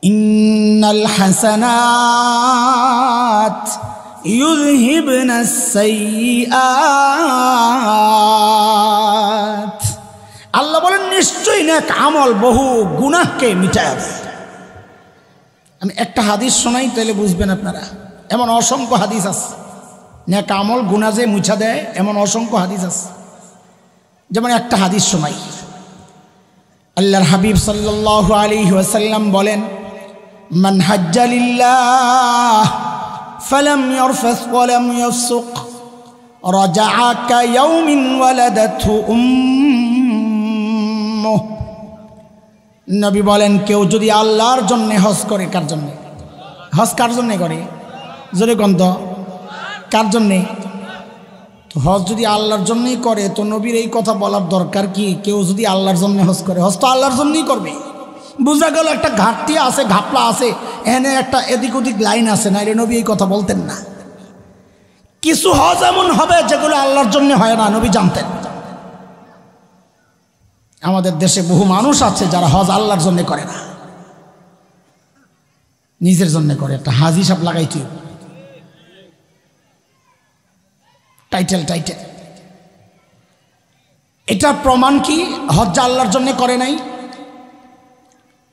ইন্নাল হাসানাত ইউযহিবনাস সাইয়্যাত। আল্লাহ বলেন নিশ্চয়ই নেক আমল বহু গুনাহকে মিটায় দেয়। আমি একটা হাদিস শোনাই তাহলে বুঝবেন আপনারা। এমন অসংখ্য হাদিস আছে, নেক আমল গুনাহ যে মুছা দেয় এমন অসংখ্য হাদিস আছে। যেমন একটা হাদিস শোনাই, আল্লাহর হাবিব সাল্লাল্লাহু আলাইহি ওয়াসাল্লাম বলেন, মান হাজ্জা লিল্লাহ ফালাম ইয়ারফাস ওয়ালাম ইয়াফসুক রাজাআ কায়াউমিন ওয়ালাদাতহু উম্মুহ। নবী বলেন, কেউ যদি আল্লাহর জন্য হজ করে, কার জন্য হজ কার জন্য করে? জোরে গন্ধ কার জন্যে? তো হজ যদি আল্লাহর জন্যই করে তো নবীর এই কথা বলার দরকার কি? কেউ যদি আল্লাহর জন্য হজ করে, হজ তো আল্লাহর জন্যই করবে। বোঝা গেল একটা ঘাটতি আছে, ঘাপলা আছে, এনে একটা এদিক ওদিক লাইন আছে, নাইলে নবী এই কথা বলতেন না। কিছু হজ এমন হবে যেগুলো আল্লাহর জন্য হয় না, নবী জানতেন। আমাদের দেশে বহু মানুষ আছে যারা হজ আল্লাহর জন্য করে না, নিজের জন্য করে। একটা হাজি সাহেব লাগাইতে টাইটেল, এটা প্রমাণ কি হজ আল্লাহর জন্য করে নাই?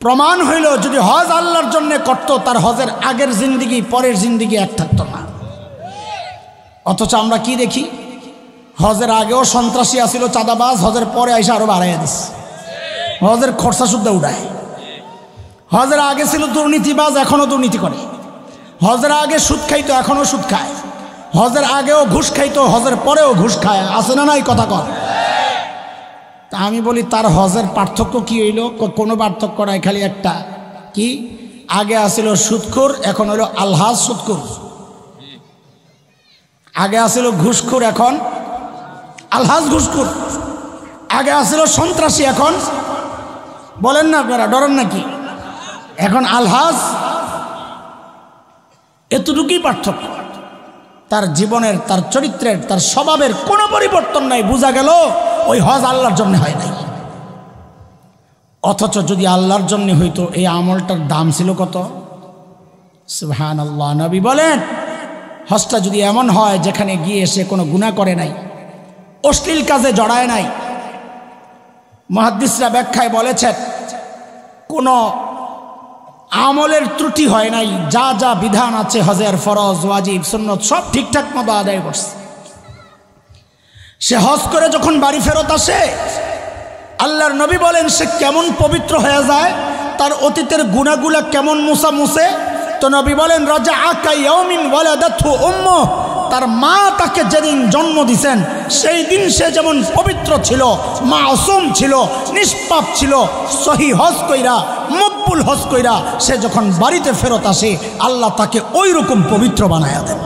প্রমাণ হইল যদি হজ আল্লাহর জন্য করত, তার হজের আগের জিন্দিগি পরের জিন্দিগি এক থাকতো না। অথচ আমরা কি দেখি, হজের আগেও সন্ত্রাসী আসিল, চাঁদাবাজ, হজের পরে আইসা আরো বাড়াইয়া দিস, হজের খরচা শুদ্ধ উড়ায়। হজের আগে ছিল দুর্নীতিবাজ, এখনো দুর্নীতি করে। হজের আগে সুদ খাইতো, এখনো সুদ খায়। হজের আগেও ঘুষ খাইতো, হজের পরেও ঘুষ খায়। আছে না নাই কথা কর? তা আমি বলি, তার হজের পার্থক্য কি হইল? কোনো পার্থক্য নাই, খালি একটা, কি আগে আসিল সুদখোর, এখন হইল আলহাজ সুদখোর। আগে আসিল ঘুষখোর, এখন আলহাজ ঘুষখোর। আগে আসিল সন্ত্রাসী, এখন বলেন না আপনারা, ডরেন নাকি? এখন আলহাজ। এতটুকুই পার্থক্য। তার জীবনের, তার চরিত্রের, তার স্বভাবের কোনো পরিবর্তন নাই। বোঝা গেল ওই হজ আল্লাহর জন্য হয় নাই। অথচ যদি আল্লাহর জন্য হইতো, এই আমলটার দাম ছিল কত? সুবহানাল্লাহ। নবী বলেন, হজটা যদি এমন হয় যেখানে গিয়ে সে কোনো গুনাহ করে নাই, অশ্লীল কাজে জড়ায় নাই। মুহাদ্দিসরা ব্যাখ্যায় বলেছেন, কোনো আমলের ত্রুটি হয় নাই, যা যা বিধান আছে হজের, ফরজ, ওয়াজিব, সুন্নত সব ঠিকঠাক মতো আদায় করছে। সে হজ করে যখন বাড়ি ফেরত আসে, আল্লাহর নবী বলেন সে কেমন পবিত্র হয়ে যায়, তার অতীতের গুনাহগুলা কেমন মুছে। তো নবী বলেন, রাজাআ কায়াউমিন ওয়ালাদাতহু উম্মুহ, তার মা তাকে যেদিন জন্ম দিয়েছেন সেই দিন সে যেমন পবিত্র ছিল, মাসুম ছিল, নিষ্পাপ ছিল, সহি হজ কইরা, মকবুল হজ কইরা সে যখন বাড়িতে ফেরত আসে, আল্লাহ তাকে ওই রকম পবিত্র বানায়া দেন।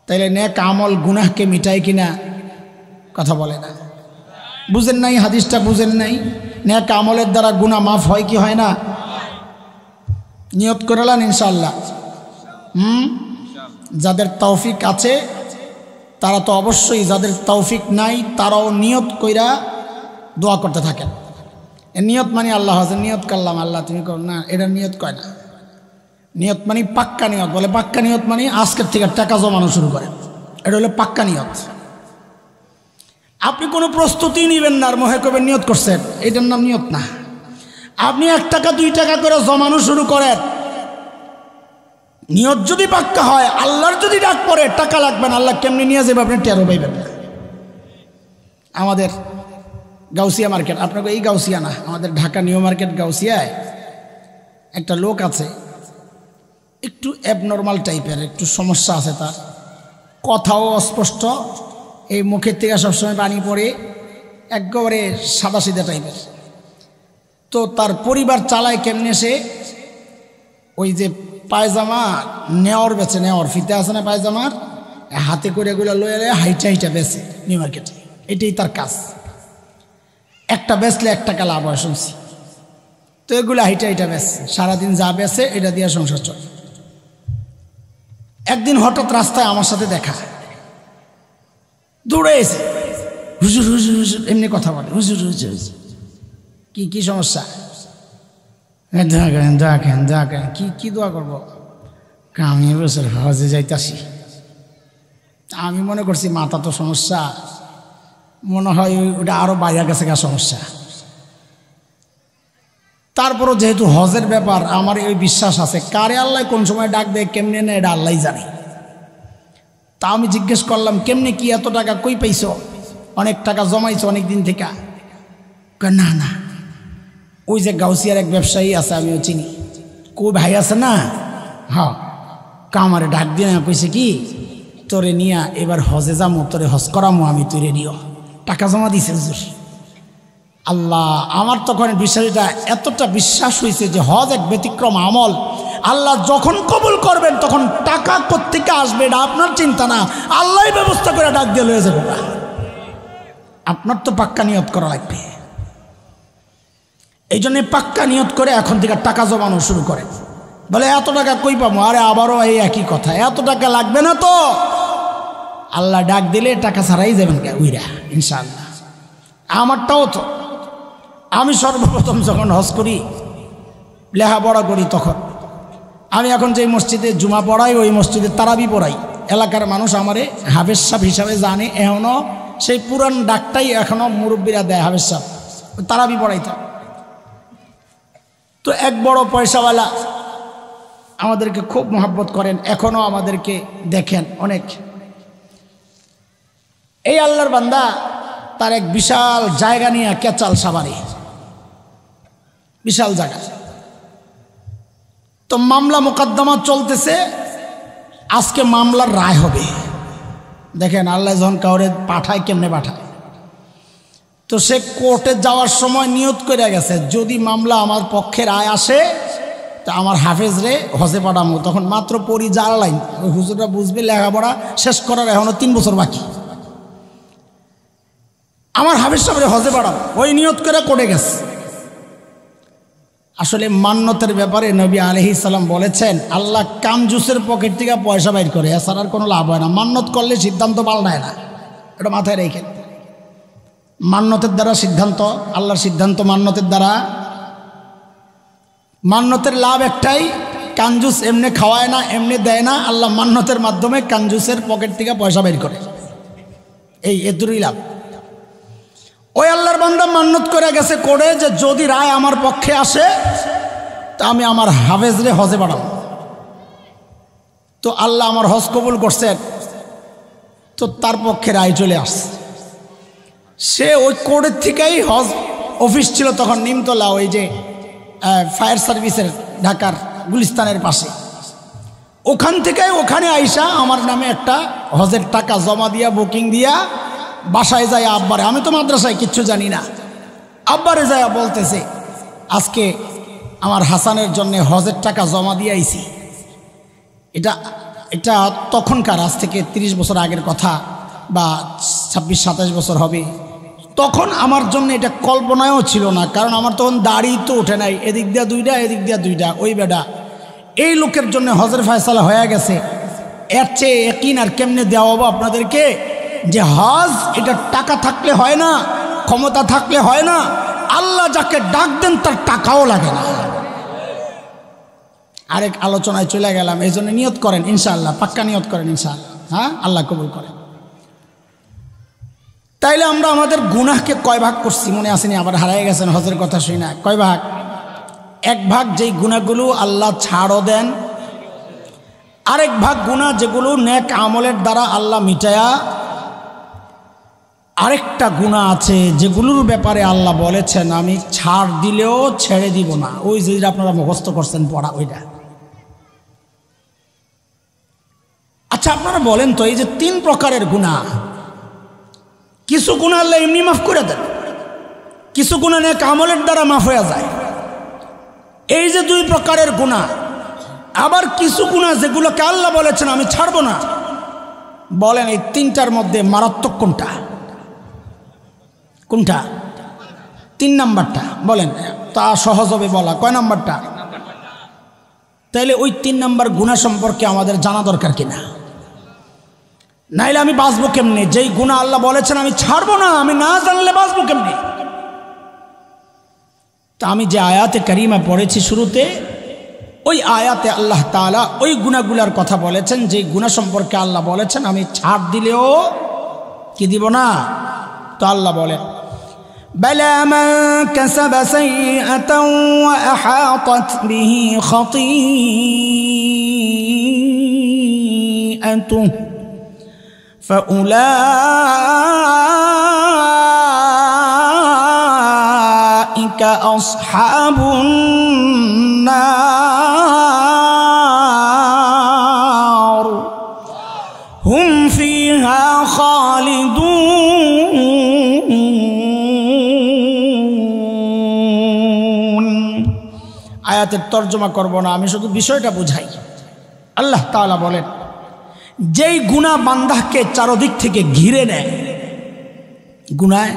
তাইলে নেক আমল গুনাহকে মিটায় কিনা? কথা বলে না। বুঝেন নাই হাদিসটা? বুঝেন নাই? নেক আমলের দ্বারা গুনাহ মাফ হয় কি হয় না? নিয়ত করলেন ইনশাআল্লাহ। যাদের তৌফিক আছে তারা তো অবশ্যই, যাদের তৌফিক নাই তারাও নিয়ত কইরা দোয়া করতে থাকেন। নিয়ত মানে আল্লাহ হাজার নিয়ত করলাম, আল্লাহ তুমি কর না, এটা নিয়ত কয় না। নিয়ত মানে পাক্কা নিয়ত। বলে পাক্কা নিয়ত মানে আজকের থেকে টাকা জমানো শুরু করেন, এটা হলো পাক্কা নিয়ত। আপনি কোনো প্রস্তুতি নেবেন না আর মনে করবেন নিয়ত করছেন, এটার নাম নিয়ত না। আপনি 1 টাকা 2 টাকা করে জমানো শুরু করেন, নিয়ত যদি পাক্কা হয়, আল্লাহর যদি ডাক পড়ে, টাকা লাগবে না, আল্লাহ কেমনি নিয়ে যাবে আপনি টেরও পাইবেন না। আমাদের গাউসিয়া মার্কেট, আপনাকে এই গাউসিয়া না, আমাদের ঢাকা নিউ মার্কেট গাউসিয়ায় একটা লোক আছে, একটু অ্যাবনর্মাল টাইপের, একটু সমস্যা আছে তার, কথাও অস্পষ্ট, এই মুখের থেকে সবসময় পানি পড়ে, একেবারে সাদাসিধা টাইপের। তো তার পরিবার চালায় কেমনে? সে ওই যে পায়জামা নেওয়ার বেছে, নেওয়ার ফিতে আছে না পায়জামার, হাতে করে এগুলো লয়ে হাইটা বেছে নিউ মার্কেটে, এটাই তার কাজ। একটা বেচলে 1 টাকা লাভ হয় শুনছি। তো এগুলো হাইটা বেছে, সারাদিন যা বেছে এটা দিয়ে সংসার চলে। একদিন হঠাৎ রাস্তায় আমার সাথে দেখা, দৌড়ে এসে হুজুর হুজুর হুজুর এমনি কথা বলে, হুজুর হুজুর হুজুর। কি সমস্যা? দোয়া করেন দোয়া করেন দোয়া করেন। কি দোয়া করবো? আমি এবছর হজে যাইতাছি। আমি মনে করছি মাথা তো সমস্যা, মনে হয় ওটা আরো বাইরে গেছে গা সমস্যা। তারপরও যেহেতু হজের ব্যাপার আমার এই বিশ্বাস আছে, কারে আল্লাহ কোন সময় ডাক দেয় কেমনে না এটা আল্লাহ জানে। তা আমি জিজ্ঞেস করলাম কেমনে কি এত টাকা কই পাইছ, অনেক টাকা জমাইছো অনেক দিন থেকে? না না, ওই যে গাউসিয়ার এক ব্যবসায়ী আছে আমিও চিনি, কো ভাই আছে না, হ্যাঁ কামারে ডাক দিয়ে কইছে কি তোরে নিয়া এবার হজে যাবো, তোরে হজ করামো আমি, তুই রেডিও। টাকা জমা দিছে হুজুর। আল্লাহ, আমার তখন বিষয়টা এতটা বিশ্বাস হয়েছে যে হজ এক ব্যতিক্রম আমল, আল্লাহ যখন কবুল করবেন তখন টাকা কোত্থেকে আসবে এটা আপনার চিন্তা না, আল্লাহ ব্যবস্থা করে ডাক দিয়ে লয়ে যাবো। আপনার তো পাক্কা নিয়ত করা লাগবে। এই জন্য পাক্কা নিয়ত করে এখন থেকে টাকা জমানো শুরু করে। বলে এত টাকা কই পাবো? আরে আবারও এই একই কথা, এত টাকা লাগবে না তো, আল্লাহ ডাক দিলে টাকা ছাড়াই যাবেন উইরা ইনশাআল্লাহ। আমারটাও তো, আমি সর্বপ্রথম যখন হজ করি লেখাপড়া করি তখন আমি এখন যে মসজিদে জুমা পড়াই ওই মসজিদে তারাবি পড়াই। এলাকার মানুষ আমারে হাফেজ সাহেব হিসাবে জানে, এখনও সেই পুরান ডাকটাই এখনও মুরব্বীরা দেয় হাফেজ সাহেব, তারাবি পড়াইতাম। তো এক বড় পয়সাওয়ালা আমাদেরকে খুব মহব্বত করেন, এখনও আমাদেরকে দেখেন অনেক। এই আল্লাহর বান্দা তার এক বিশাল জায়গা নিয়ে কেচাল সাবারে, বিশাল জায়গা। তো মামলা মোকদ্দমা চলতেছে, আজকে মামলার রায় হবে। দেখেন আল্লাহ যখন কাউরে পাঠায় কেমনে পাঠায়। তো সে কোর্টে যাওয়ার সময় নিয়ত করে গেছে যদি মামলা আমার পক্ষে রায় আসে তা আমার হাফেজ রে হজে পাঠামো। তখন মাত্র পড়ি 4 লাইন, ওই হুজুররা বুঝবে লেখাপড়া শেষ করার এখনো 3 বছর বাকি। আমার হাফেজ সাহেব হজে পাঠাবো, ওই নিয়ত করে কোর্টে গেছে। আসলে মান্যতের ব্যাপারে নবী আলাইহিস সালাম বলেছেন আল্লাহ কামজুসের পকেট থেকে পয়সা বাইর করে, এছাড়া কোনো লাভ হয় না। মান্যত করলে সিদ্ধান্ত পাল্টায় না, এটা মাথায় রেখে। মান্যতের দ্বারা সিদ্ধান্ত, আল্লাহর সিদ্ধান্ত মান্যতের দ্বারা। মান্যতের লাভ একটাই, কাঞ্জুস এমনি খাওয়ায় না, এমনি দেয় না, আল্লাহ মান্যতের মাধ্যমে কাঞ্জুসের পকেট থেকে পয়সা বের করে, এই এদুরই লাভ। ওই আল্লাহর বান্দা মান্যত করে গেছে করে যে যদি রায় আমার পক্ষে আসে তা আমি আমার হাফেজরে হজে পাঠাবো। তো আল্লাহ আমার হজ কবুল করছেন, তো তার পক্ষে রায় চলে আসছে। সে ওই কোর্টের থেকেই হজ অফিস ছিল তখন নিমতলা, ওই যে ফায়ার সার্ভিসের ঢাকার গুলিস্তানের পাশে, ওখান থেকে ওখানে আইসা আমার নামে একটা হজের টাকা জমা দিয়া বুকিং দিয়া বাসায় যায় আব্বারে, আমি তো মাদ্রাসায় কিচ্ছু জানি না, আব্বারে যায় বলতেছে আজকে আমার হাসানের জন্য হজের টাকা জমা দিয়ে আইছি। এটা তখনকার, আজ থেকে 30 বছর আগের কথা বা 26-27 বছর হবে। তখন আমার জন্য এটা কল্পনায়ও ছিল না, কারণ আমার তখন দাড়ি তো ওঠে নাই, এদিক দিয়া 2টা এদিক দিয়া 2টা, ওই বেটা এই লোকের জন্য হজের ফয়সালা হয়ে গেছে। এর চেয়ে ইয়াকিন আর কেমনে দেওয়া হবো আপনাদেরকে যে হজ এটা টাকা থাকলে হয় না, ক্ষমতা থাকলে হয় না, আল্লাহ যাকে ডাক দেন তার টাকাও লাগে না। আরেক আলোচনায় চলে গেলাম, এই জন্য নিয়ত করেন ইনশাআল্লাহ, পাক্কা নিয়ত করেন ইনশাআল্লাহ, হ্যাঁ আল্লাহ কবুল করেন। তাইলে আমরা আমাদের গুনাহকে কয় ভাগ করছি মনে আসেনি, আবার হারাই গেছেন হজের কথা শুনি না। কয় ভাগ? 1 ভাগ যেই গুনাহগুলো আল্লাহ ছাড়ও দেন, আরেক ভাগ গুনাহ যেগুলো নেক আমলের দ্বারা আল্লাহ মিটায়া, আরেকটা গুনাহ আছে যেগুলোর ব্যাপারে আল্লাহ বলেছেন আমি ছাড় দিলেও ছেড়ে দিব না, ওই যেটা আপনারা মুখস্থ করছেন পড়া ওইটা। আচ্ছা আপনারা বলেন তো, এই যে 3 প্রকারের গুনাহ, কিছু গুনাহ আল্লাহ এমনি মাফ করে দেন, কিছু গুনাহ নেক আমলের দ্বারা মাফ হয়ে যায়, এই যে 2 প্রকারের গুনাহ। আবার কিছু গুনাহ যেগুলোকে আল্লাহ বলেছেন আমি ছাড়বো না, বলেন এই 3টার মধ্যে মারাত্মক কোনটা? কোনটা? 3 নাম্বারটা বলেন, তা সহজ হবে বলা। কয় নাম্বারটা? তাইলে ওই 3 নাম্বার গুনাহ সম্পর্কে আমাদের জানা দরকার কিনা? নাইলে আমি বাঁচবো কেমনে? যেই গুনাহ আল্লাহ বলেছেন আমি ছাড়বো না, আমি না জানলে বাঁচবো কেমনে? তা আমি যে আয়াতে কারিমা পড়েছি শুরুতে, ওই আয়াতে আল্লাহ তাআলা ওই গুনাহগুলোর কথা বলেছেন, যে গুনাহ সম্পর্কে আল্লাহ বলেছেন আমি ছাড় দিলেও কি দিব না। তো আল্লাহ বলেন বালা মান কাসাবা সাইয়্যাতান ওয়া আহাতাত বিহি খাতিআতুহু ফাউলাইকা আসহাবুন নার হুম ফিহা খালিদুন। আয়াতের তর্জমা করব না, আমি শুধু বিষয়টা বুঝাই। আল্লাহ তাআলা বলেন যেই গুনাহ বান্দাকে চারদিক থেকে ঘিরে নেয়, গুনায়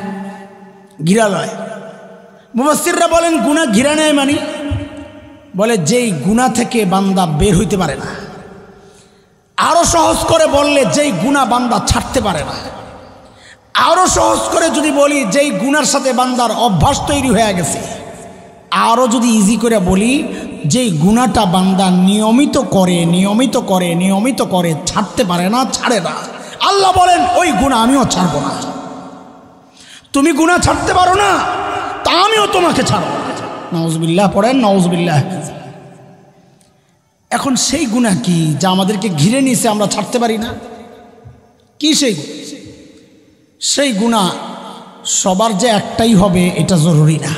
ঘিরা লয়। মুফাসসিররা বলেন গুনাহ ঘিরে নেয় মানে বলে যেই গুনাহ থেকে বান্দা বের হইতে পারে না। আরো সহজ করে বললে যেই গুনাহ বান্দা ছাড়তে পারে না। আরো সহজ করে যদি বলি যেই গুনার সাথে বান্দার অভ্যাস তৈরি হয়ে গেছে। আরো যদি ইজি করে বলি যেই গুনাহটা বান্দা নিয়মিত করে ছাড়তে পারে না, ছাড়ে না। আল্লাহ বলেন ওই গুনাহ আমিও ছাড়বো না। তুমি গুনাহ ছাড়তে পারো না, তা আমিও তোমাকে ছাড়বো না। নাউজুবিল্লাহ পড়েন, নাউজুবিল্লাহ। এখন সেই গুনাহ কি যা আমাদেরকে ঘিরে নিয়েছে আমরা ছাড়তে পারি না? কি সেই গুনাহ সবার যে একটাই হবে এটা জরুরি না।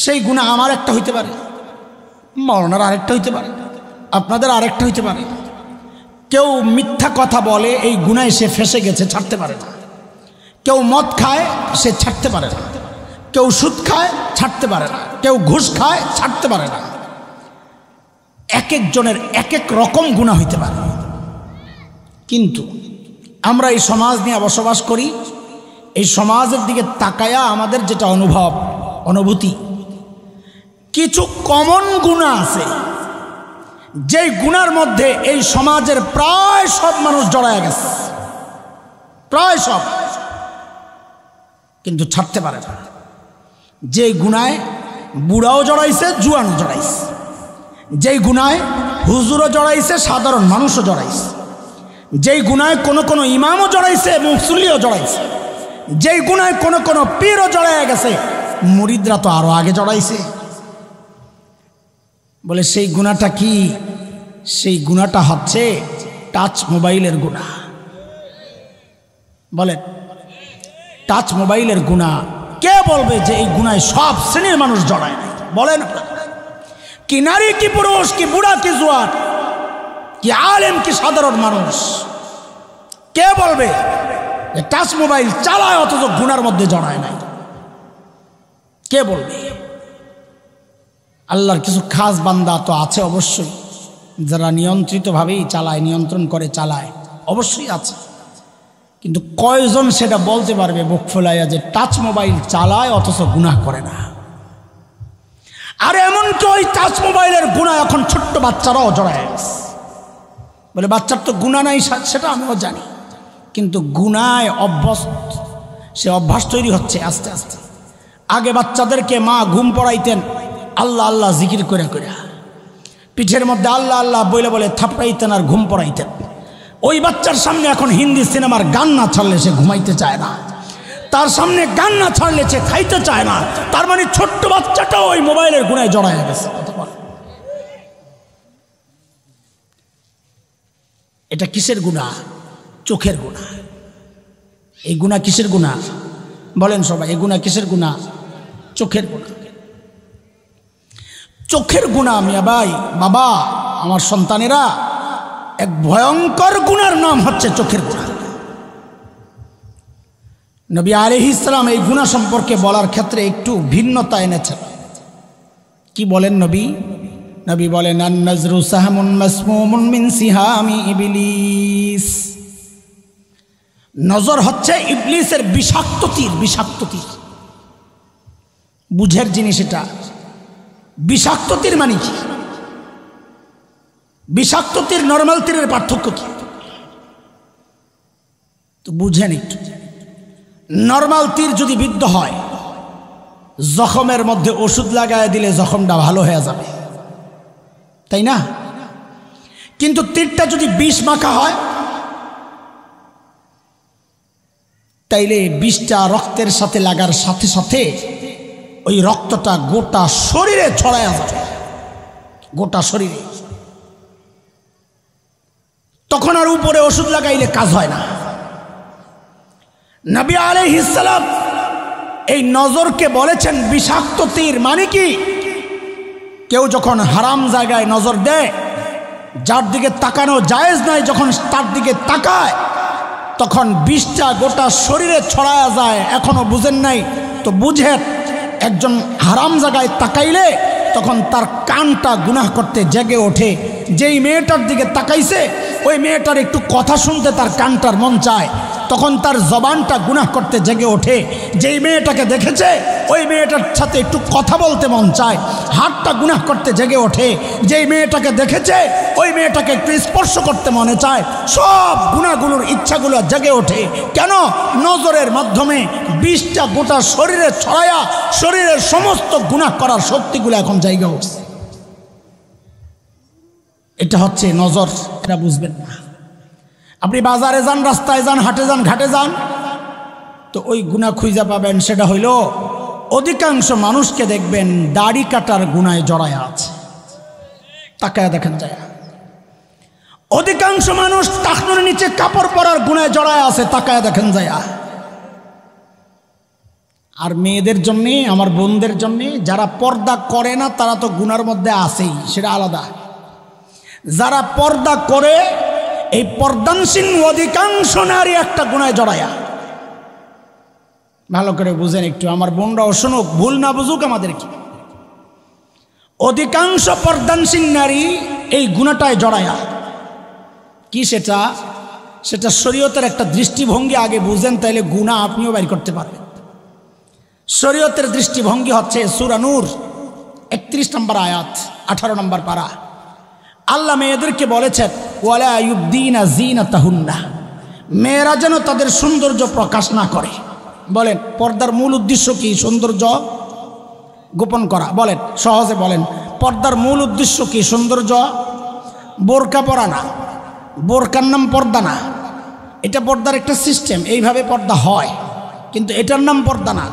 সেই গুনাহ আমার একটা হইতে পারে, মরণের আরেকটা হইতে পারে, আপনাদের আরেকটা হইতে পারে। কেউ মিথ্যা কথা বলে, এই গুনায় সে ফেঁসে গেছে, ছাড়তে পারে না। কেউ মদ খায়, সে ছাড়তে পারে না। কেউ সুদ খায়, ছাড়তে পারে না। কেউ ঘুষ খায়, ছাড়তে পারে না। এক একজনের এক এক রকম গুনাহ হইতে পারে। কিন্তু আমরা এই সমাজ নিয়ে বসবাস করি, এই সমাজের দিকে তাকায়া আমাদের যেটা অনুভূতি, কিছু কমন গুনাহ আছে যেই গুনার মধ্যে এই সমাজের প্রায় সব মানুষ জড়ায় গেছে, প্রায় সব, কিন্তু ছাড়তে পারে না। যে গুনায় বুড়াও জড়াইছে, জুয়ানও জড়াইছে। যেই গুনায় হুজুরও জড়াইছে, সাধারণ মানুষও জড়াইছে। যেই গুনায় কোনো ইমামও জড়াইছে, মুসল্লিও জড়াইছে। যেই গুনায় কোনো পীরও জড়াইয়া গেছে, মুরিদরা তো আরো আগে জড়াইছে। বলে সেই গুনাহটা কি? সেই গুনাহটা হচ্ছে টাচ মোবাইলের গুনাহ। বলেন টাচ মোবাইলের গুনাহ। কে বলবে যে এই গুনায় সব শ্রেণীর মানুষ জড়ায়? বলেন কি নারী, কি পুরুষ, কি বুড়া, কি জোয়ান, কি আলেম, কি সাধারণ মানুষ? কে বলবে যে টাচ মোবাইল চালায় অথচ গুনার মধ্যে জড়ায় নাই? কে বলবে? আল্লাহর কিছু খাস বান্দা তো আছে অবশ্যই, যারা নিয়ন্ত্রিতভাবেই চালায়, নিয়ন্ত্রণ করে চালায়, অবশ্যই আছে। কিন্তু কয়জন সেটা বলতে পারবে বুক ফুলাইয়া যে টাচ মোবাইল চালায় অথচ গুনাহ করে না? আর এমনকি ওই টাচ মোবাইলের গুনাহ এখন ছোট্ট বাচ্চারাও জড়ায় গেছে। বলে বাচ্চার তো গুনাহ নাই, সেটা আমিও জানি, কিন্তু গুনায় সে অভ্যাস তৈরি হচ্ছে আস্তে আস্তে। আগে বাচ্চাদেরকে মা ঘুম পড়াইতেন আল্লাহ আল্লাহ জিকির করে করে, পিঠের মধ্যে আল্লাহ আল্লাহ বলে বলে থাপড়াইতেন আর ঘুম পড়াইতেন। ওই বাচ্চার সামনে এখন হিন্দি সিনেমার গান না ছাড়লে সে ঘুমাইতে চায় না, তার সামনে গান না ছাড়লে সে খাইতে চায় না। তার মানে ছোট্ট বাচ্চাটাও ওই মোবাইলের গুনায় জড়ায় গেছে। এটা কিসের গুনাহ? চোখের গুনাহ। এই গুনাহ কিসের গুনাহ? বলেন সবাই, এই গুনাহ কিসের গুনাহ? চোখের গুনাহ। চোখের গুনাহ মিয়া ভাই, বাবা, আমার সন্তানেরা, এক ভয়ঙ্কর গুনার নাম হচ্ছে চোখের গুনাহ। নবী আলাইহিস সালাম এই গুনাহ সম্পর্কে বলার ক্ষেত্রে একটু ভিন্নতা এনেছেন। কি বলেন নবী? নবী বলেন আন-নাজরু সাহমুন মাসমুমুন মিন সিহামি ইবলিস। নজর হচ্ছে ইবলিসের বিষাক্ত তীর। বিষাক্ত তীর বুঝের জিনিস এটা। বিষাক্ত তীর মানে কি? বিষাক্ত তীর নরমাল তীরের পার্থক্য কি তো বুঝেন একটু। নরমাল তীর যদি বিদ্ধ হয় জখমের মধ্যে ওষুধ লাগায় দিলে জখমটা ভালো হয়ে যাবে, তাই না? কিন্তু তীরটা যদি বিষ মাখা হয় তাইলে বিষটা রক্তের সাথে লাগার সাথে সাথে ওই রক্তটা গোটা শরীরে ছড়ায় যাবে, গোটা শরীরে। তখন আর উপরে ওষুধ লাগাইলে কাজ হয় না। নবী আলাইহিস সালাম এই নজরকে বলেছেন বিষাক্ত তীর। মানে কি? কেউ যখন হারাম জায়গায় নজর দেয়, যার দিকে তাকানো জায়েজ নয়, যখন তার দিকে তাকায় তখন বিষটা গোটা শরীরে ছড়ায়া যায়। এখনো বুঝেন নাই তো বুঝেন, একজন হারাম জায়গায় তাকাইলে তখন তার কানটা গুনাহ করতে জেগে ওঠে। যেই মেয়েটার দিকে তাকাইছে ওই মেয়েটার একটু কথা শুনতে তার কানটার মন চায়, তখন তার জবানটা গুনাহ করতে জেগে ওঠে। যেই মেয়েটাকে দেখেছে ওই মেয়েটার সাথে একটু কথা বলতে মন চায়, হাতটা গুনাহ করতে জেগে ওঠে। যেই মেয়েটাকে দেখেছে ওই মেয়েটাকে একটু স্পর্শ করতে মনে চায়। সব গুনাহগুলোর ইচ্ছাগুলো জেগে ওঠে। কেন? নজরের মাধ্যমে বিষটা গোটা শরীরে ছড়ায়া শরীরের সমস্ত গুনাহ করার শক্তিগুলো এখন জায়গা উঠছে। এটা হচ্ছে নজর। এটা বুঝবেন না। আপনি বাজারে যান, রাস্তায় যান, হাটে যান, ঘাটে যান, তো ওই গুনাহ খুঁজে পাবেন। সেটা হইল অধিকাংশ মানুষকে দেখবেন দাড়ি কাটার গুনায় জড়ায় আছে। তাকায় দেখেন যায়। অধিকাংশ মানুষ টাকনুর নিচে কাপড় পরার গুনায় জড়ায় আছে। তাকায় দেখেন যায়। আর মেয়েদের জন্যে, আমার বোনদের জন্যে, যারা পর্দা করে না তারা তো গুনার মধ্যে আছেই, সেটা আলাদা। যারা পর্দা করে, এই পর্দানসীন অধিকাংশ নারী একটা গুনায় জড়ায়া। ভালো করে বুঝেন একটু, আমার বোনরাও শুনুক, ভুল না বুঝুক আমাদেরকে। অধিকাংশ পর্দানসীন নারী এই গুনাহটায় জড়ায়া। কি সেটা? সেটা শরীয়তের একটা দৃষ্টিভঙ্গি। আগে বুঝেন, তাইলে গুনাহ আপনিও বাইর করতে পারবেন। শরীয়তের দৃষ্টিভঙ্গি হচ্ছে সূরা নূর 31 নম্বর আয়াত, 18 নম্বর পারা। আল্লাহ মেয়েদেরকে বলেছেন ওয়ালা ইউবদিনা যিনাতাহুন্না, মেয়েরা যেন তাদের সৌন্দর্য প্রকাশ না করে। বলেন পর্দার মূল উদ্দেশ্য কি? সৌন্দর্য গোপন করা। বলেন সহজে বলেন, পর্দার মূল উদ্দেশ্য কি? সৌন্দর্য। বোরকা পরা না, বোরকার নাম পর্দা না। এটা পর্দার একটা সিস্টেম, এইভাবে পর্দা হয়, কিন্তু এটার নাম পর্দা না।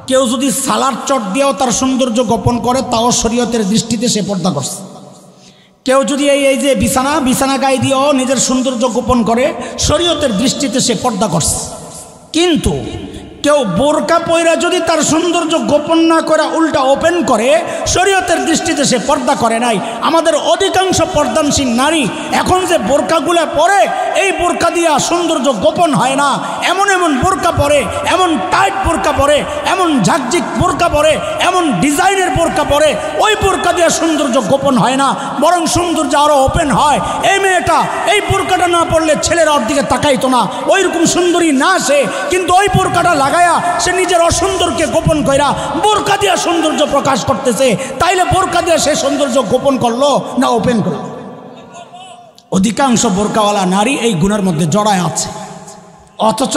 কেউ যদি সালার চট দিয়েও তার সৌন্দর্য গোপন করে, তাও শরীয়তের দৃষ্টিতে সে পর্দা করছে। কেউ যদি এই যে বিছানা গায়ে দিয়েও নিজের সৌন্দর্য গোপন করে, শরীয়তের দৃষ্টিতে সে পর্দা করছে। কিন্তু কেউ বোরকা পয়রা যদি তার সৌন্দর্য গোপন না করে উল্টা ওপেন করে, শরীয়তের দৃষ্টিতে সে পর্দা করে নাই। আমাদের অধিকাংশ পর্দানসীন নারী এখন যে বোরকাগুলো পরে, এই বোরকা দিয়া সৌন্দর্য গোপন হয় না। এমন এমন বোরকা পরে, এমন টাইট বোরকা পরে, এমন ঝাকঝিক বোরকা পরে, এমন ডিজাইনের বোরকা পরে, ওই বোরকা দিয়া সৌন্দর্য গোপন হয় না, বরং সৌন্দর্য আরও ওপেন হয়। এই মেয়েটা এই বোরকাটা না পরলে ছেলেরা ওর দিকে তাকাইতো না, ওইরকম সুন্দরী না সে, কিন্তু ওই বোরকাটা লাগায়া সে নিজের অসৌন্দর্যকে গোপন কইরা বোরকা দিয়া সৌন্দর্য প্রকাশ করতেছে। তাইলে বোরকা দিয়া সে সৌন্দর্য গোপন করলো না ওপেন করলো? অধিকাংশ বোরকাওয়ালা নারী এই গুণের মধ্যে জড়ায় আছে, অথচ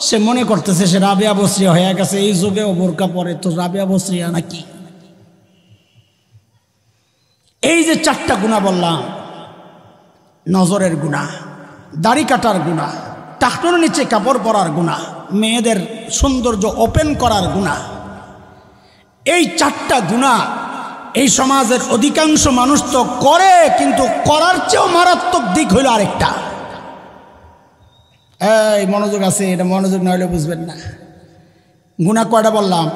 সে মনে করতেছে সে রাবিয়া বসরিয়া হয়ে গেছে। এই যুগেও বোরকা পরে, তো রাবিয়া বসরিয়া নাকি? এই যে 4টা গুনাহ বললাম, নজরের গুনাহ, দাড়ি কাটার গুনাহ, টাকনুর নিচে কাপড় পরার গুনাহ, মেয়েদের সৌন্দর্য ওপেন করার গুনাহ, এই 4টা গুনাহ এই সমাজের অধিকাংশ মানুষ তো করে, কিন্তু করার চেয়েও মারাত্মক দিক হইল আরেকটা। এই মনোযোগ আছে, এটা মনোযোগ না হলে বুঝবেন না। গুনাহ কয়টা বললাম?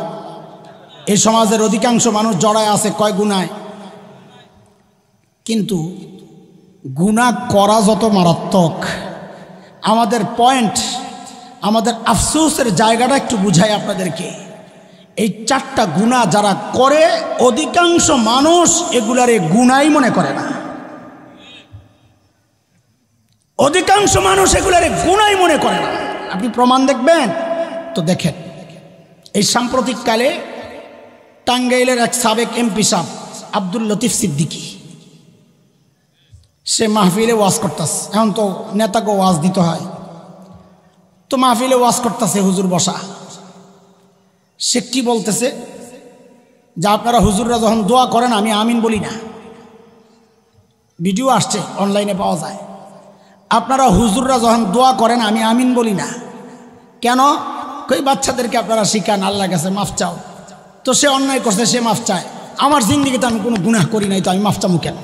এই সমাজের অধিকাংশ মানুষ জড়ায় আছে কয় গুনায়? কিন্তু গুনাহ করা যত মারাত্মক, আমাদের পয়েন্ট, আমাদের আফসোসের জায়গাটা একটু বুঝাই আপনাদেরকে। এই 4টা গুনাহ যারা করে, অধিকাংশ মানুষ এগুলারে গুনাহই মনে করে না। অধিকাংশ মানুষ এগুলারে গুনাহই মনে করে না। আপনি প্রমাণ দেখবেন তো দেখেন, এই সাম্প্রতিককালে টাঙ্গাইলের এক সাবেক এমপি সাহেব আব্দুল লতিফ সিদ্দিকী, সে মাহফিলে ওয়াজ করতেছে। এখন তো নেতাকে ওয়াজ দিতে হয়, তো মাহফিলে ওয়াজ করতেছে, হুজুর বসা। সে কি বলতেছে? যা আপনারা হুজুররা যখন দোয়া করেন আমি আমিন বলি না, ভিডিও আসছে অনলাইনে পাওয়া যায়। আপনারা হুজুররা যখন দোয়া করেন আমি আমিন বলি না কেন? কই বাচ্চাদেরকে আপনারা শিখান আল্লাহর কাছে মাফ চাও, তো সে অন্যায় করছে সে মাফ চায়, আমার জিন্দিগিতে আমি কোনো গুনাহ করি নাই তো আমি মাফ চামু কেন?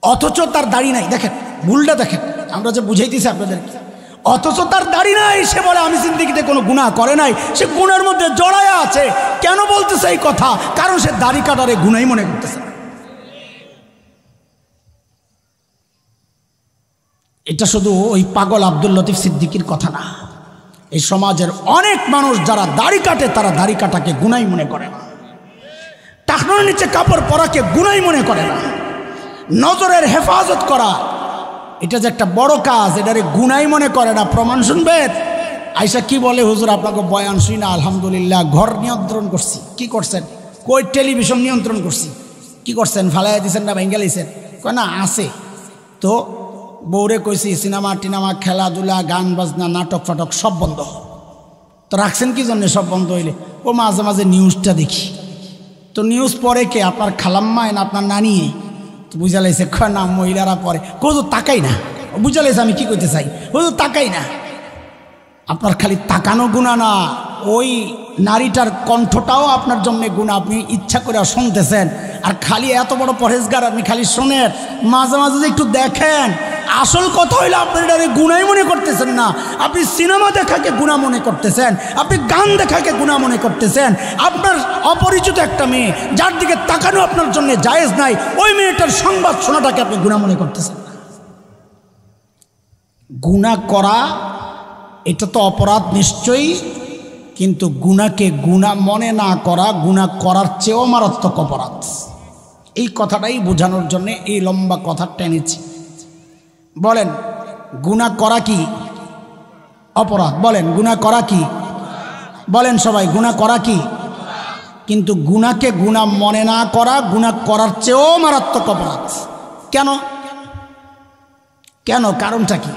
অথচ তার দাড়ি নাই, দেখেন ভুলটা দেখেন, আমরা যে বুঝাইতেছি আপনাদেরকে, অথচ তার দাড়ি নাই, সে বলে আমি জিন্দিগিতে কোনো গুনাহ করে নাই, সে গুনার মধ্যে জড়ায়া আছে। কেন বলতেছে এই কথা? কারণ সে দাড়ি কাটারে গুনাই মনে করতেছে। এটা শুধু ওই পাগল আব্দুল লতিফ সিদ্দিকীর কথা না, এই সমাজের অনেক মানুষ যারা দাড়ি কাটে তারা দাড়ি কাটাকে গুনাই মনে করে না, টাকনোর নিচে কাপড় পরাকে গুনাই মনে করে না। নজরের হেফাজত করা এটা যে একটা বড় কাজ, এটারে গুনাই মনে করে না। প্রমাণ শুনবেন? আইসা কি বলে, হুজুর আপনাকে বয়ান শুই না, আলহামদুলিল্লাহ ঘর নিয়ন্ত্রণ করছি। কি করছেন? কই টেলিভিশন নিয়ন্ত্রণ করছি। কি করছেন? ফালাইয়া দিয়েছেন না ভেঙ্গে লাইছেন? কয় না আছে। তো বউরে কইছি সিনেমা টিনেমা খেলাধুলা গান বাজনা নাটক ফাটক সব বন্ধ। তো রাখছেন কি জন্য সব বন্ধ হইলে? ও মাঝে মাঝে নিউজটা দেখি। তো নিউজ পড়ে কে? আপনার খালাম্মায় না আপনার নানি? তো বুঝা লাইছে কয় না মহিলারা পড়ে। কোথাও তাকাই না, বুঝা লাইছে আমি কি করতে চাই, কোথাও তাকাই না। আপনার খালি তাকানো গুনাহ না, ওই নারীটার কণ্ঠটাও আপনার জন্য গুনাহ, আপনি ইচ্ছা করে শুনতেছেন। আর খালি এত বড় পরহেজগার আপনি খালি শোনেন, মাঝে মাঝে একটু দেখেন। আসল কথা হইলো আপনি এটাকে গুনাই মনে করতেছেন না, আপনি সিনেমা দেখাকে গুনাহ মনে করতেছেন, আপনি গান দেখাকে গুনাহ মনে করতেছেন। আপনার অপরিচিত একটা মেয়ে যার দিকে তাকানো আপনার জন্য জায়েজ নাই, ওই মেয়েটার সংবাদ শোনাটাকে আপনি গুনাহ মনে করতেছেন। গুনাহ করা এটা তো অপরাধ নিশ্চয়ই, কিন্তু গুনাহকে গুনাহ মনে না করা গুনাহ করার চেয়েও মারাত্মক অপরাধ। এই কথাটাই বোঝানোর জন্য এই লম্বা কথা টেনেছি। বলেন গুনাহ করা কি অপরাধ? বলেন গুনাহ করা কি? বলেন সবাই গুনাহ করা কি? কিন্তু গুনাহকে গুনাহ মনে না করা গুনাহ করার চেয়েও মারাত্মক অপরাধ। কেন? কেন? কারণটা কি?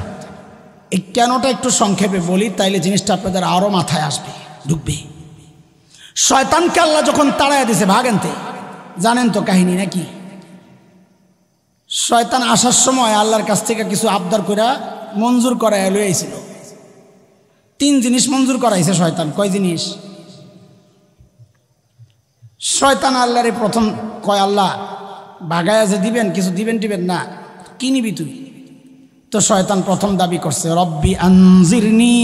এই কেনটা একটু সংক্ষেপে বলি, তাইলে জিনিসটা আপনাদের আরও মাথায় আসবে, ঢুকবে। শয়তানকে আল্লাহ যখন তাড়াইয়া দিয়েছে ভাগেনতে, জানেন তো কাহিনী নাকি? শয়তান আসার সময় আল্লাহর কাছ থেকে কিছু আবদার করে মঞ্জুর করায় লইয়াছিল। 3 জিনিস মঞ্জুর করাইছে শয়তান। কয় জিনিস? শয়তান আল্লাহরে প্রথম কয়, আল্লাহ ভাগায়া যে দিবেন কিছু দিবেন টিবেন না, কি নিবি তুই? তো শয়তান প্রথম দাবি করছে, রব্বি আনজিরনি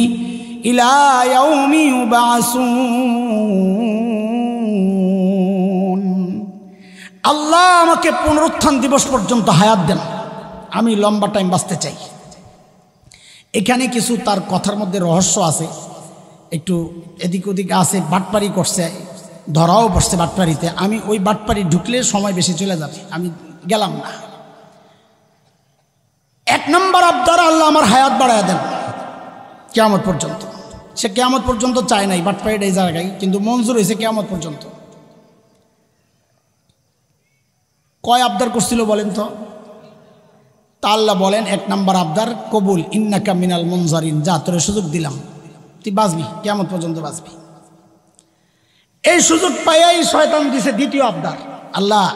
ইলা ইয়াউমি ইউবাসুন, আল্লাহ আমাকে পুনরুত্থান দিবস পর্যন্ত হায়াত দেন, আমি লম্বা টাইম বাঁচতে চাই। এখানে কিছু তার কথার মধ্যে রহস্য আছে, একটু এদিক ওদিক আছে। বাটপারি করছে, ধরাও পড়ছে বাটপারিতে। আমি ওই বাটপারি ঢুকলে সময় বেশি চলে যাবে, আমি গেলাম না। 1 নম্বর আবদার, আল্লাহ আমার হায়াত বাড়ায় দেন কিয়ামত পর্যন্ত। সে কিয়ামত পর্যন্ত চায় নাই, বাটপারিটা এই জায়গায়, কিন্তু মঞ্জুর হয়েছে কিয়ামত পর্যন্ত। কয় আবদার করছিল বলেন তো? তা আল্লাহ বলেন 1 নম্বর আবদার কবুল, ইন্নাকা মিনাল মুনজারিন, যা তোরে সুযোগ দিলাম, তুই বাঁচবি, কিয়ামত পর্যন্ত বাঁচবি। এই সুযোগ পাইয়াই শয়তান দিছে 2য় আবদার, আল্লাহ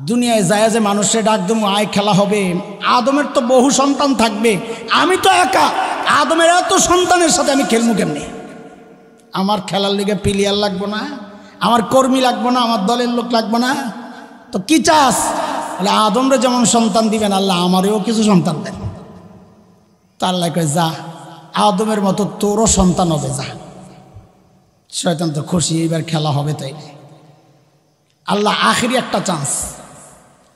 দুনিয়ায় যায় যে মানুষের ডাক দেবো, আয় খেলা হবে, আদমের তো বহু সন্তান থাকবে, আমি তো একা, আদমের এত সন্তানের সাথে আমি খেলবো কেমনি? আমার খেলার লিগে প্লেয়ার লাগবো না, আমার কর্মী লাগবো না, আমার দলের লোক লাগবো না, তো কি চাস? আদমরে যেমন সন্তান দিবেন আল্লাহ আমারও কিছু সন্তান দেন। তা আল্লাহ কয়, যা আদমের মতো তোরও সন্তান হবে, যা। শয়তান তো খুশি, এইবার খেলা হবে। তাই আল্লাহ আখেরি একটা চান্স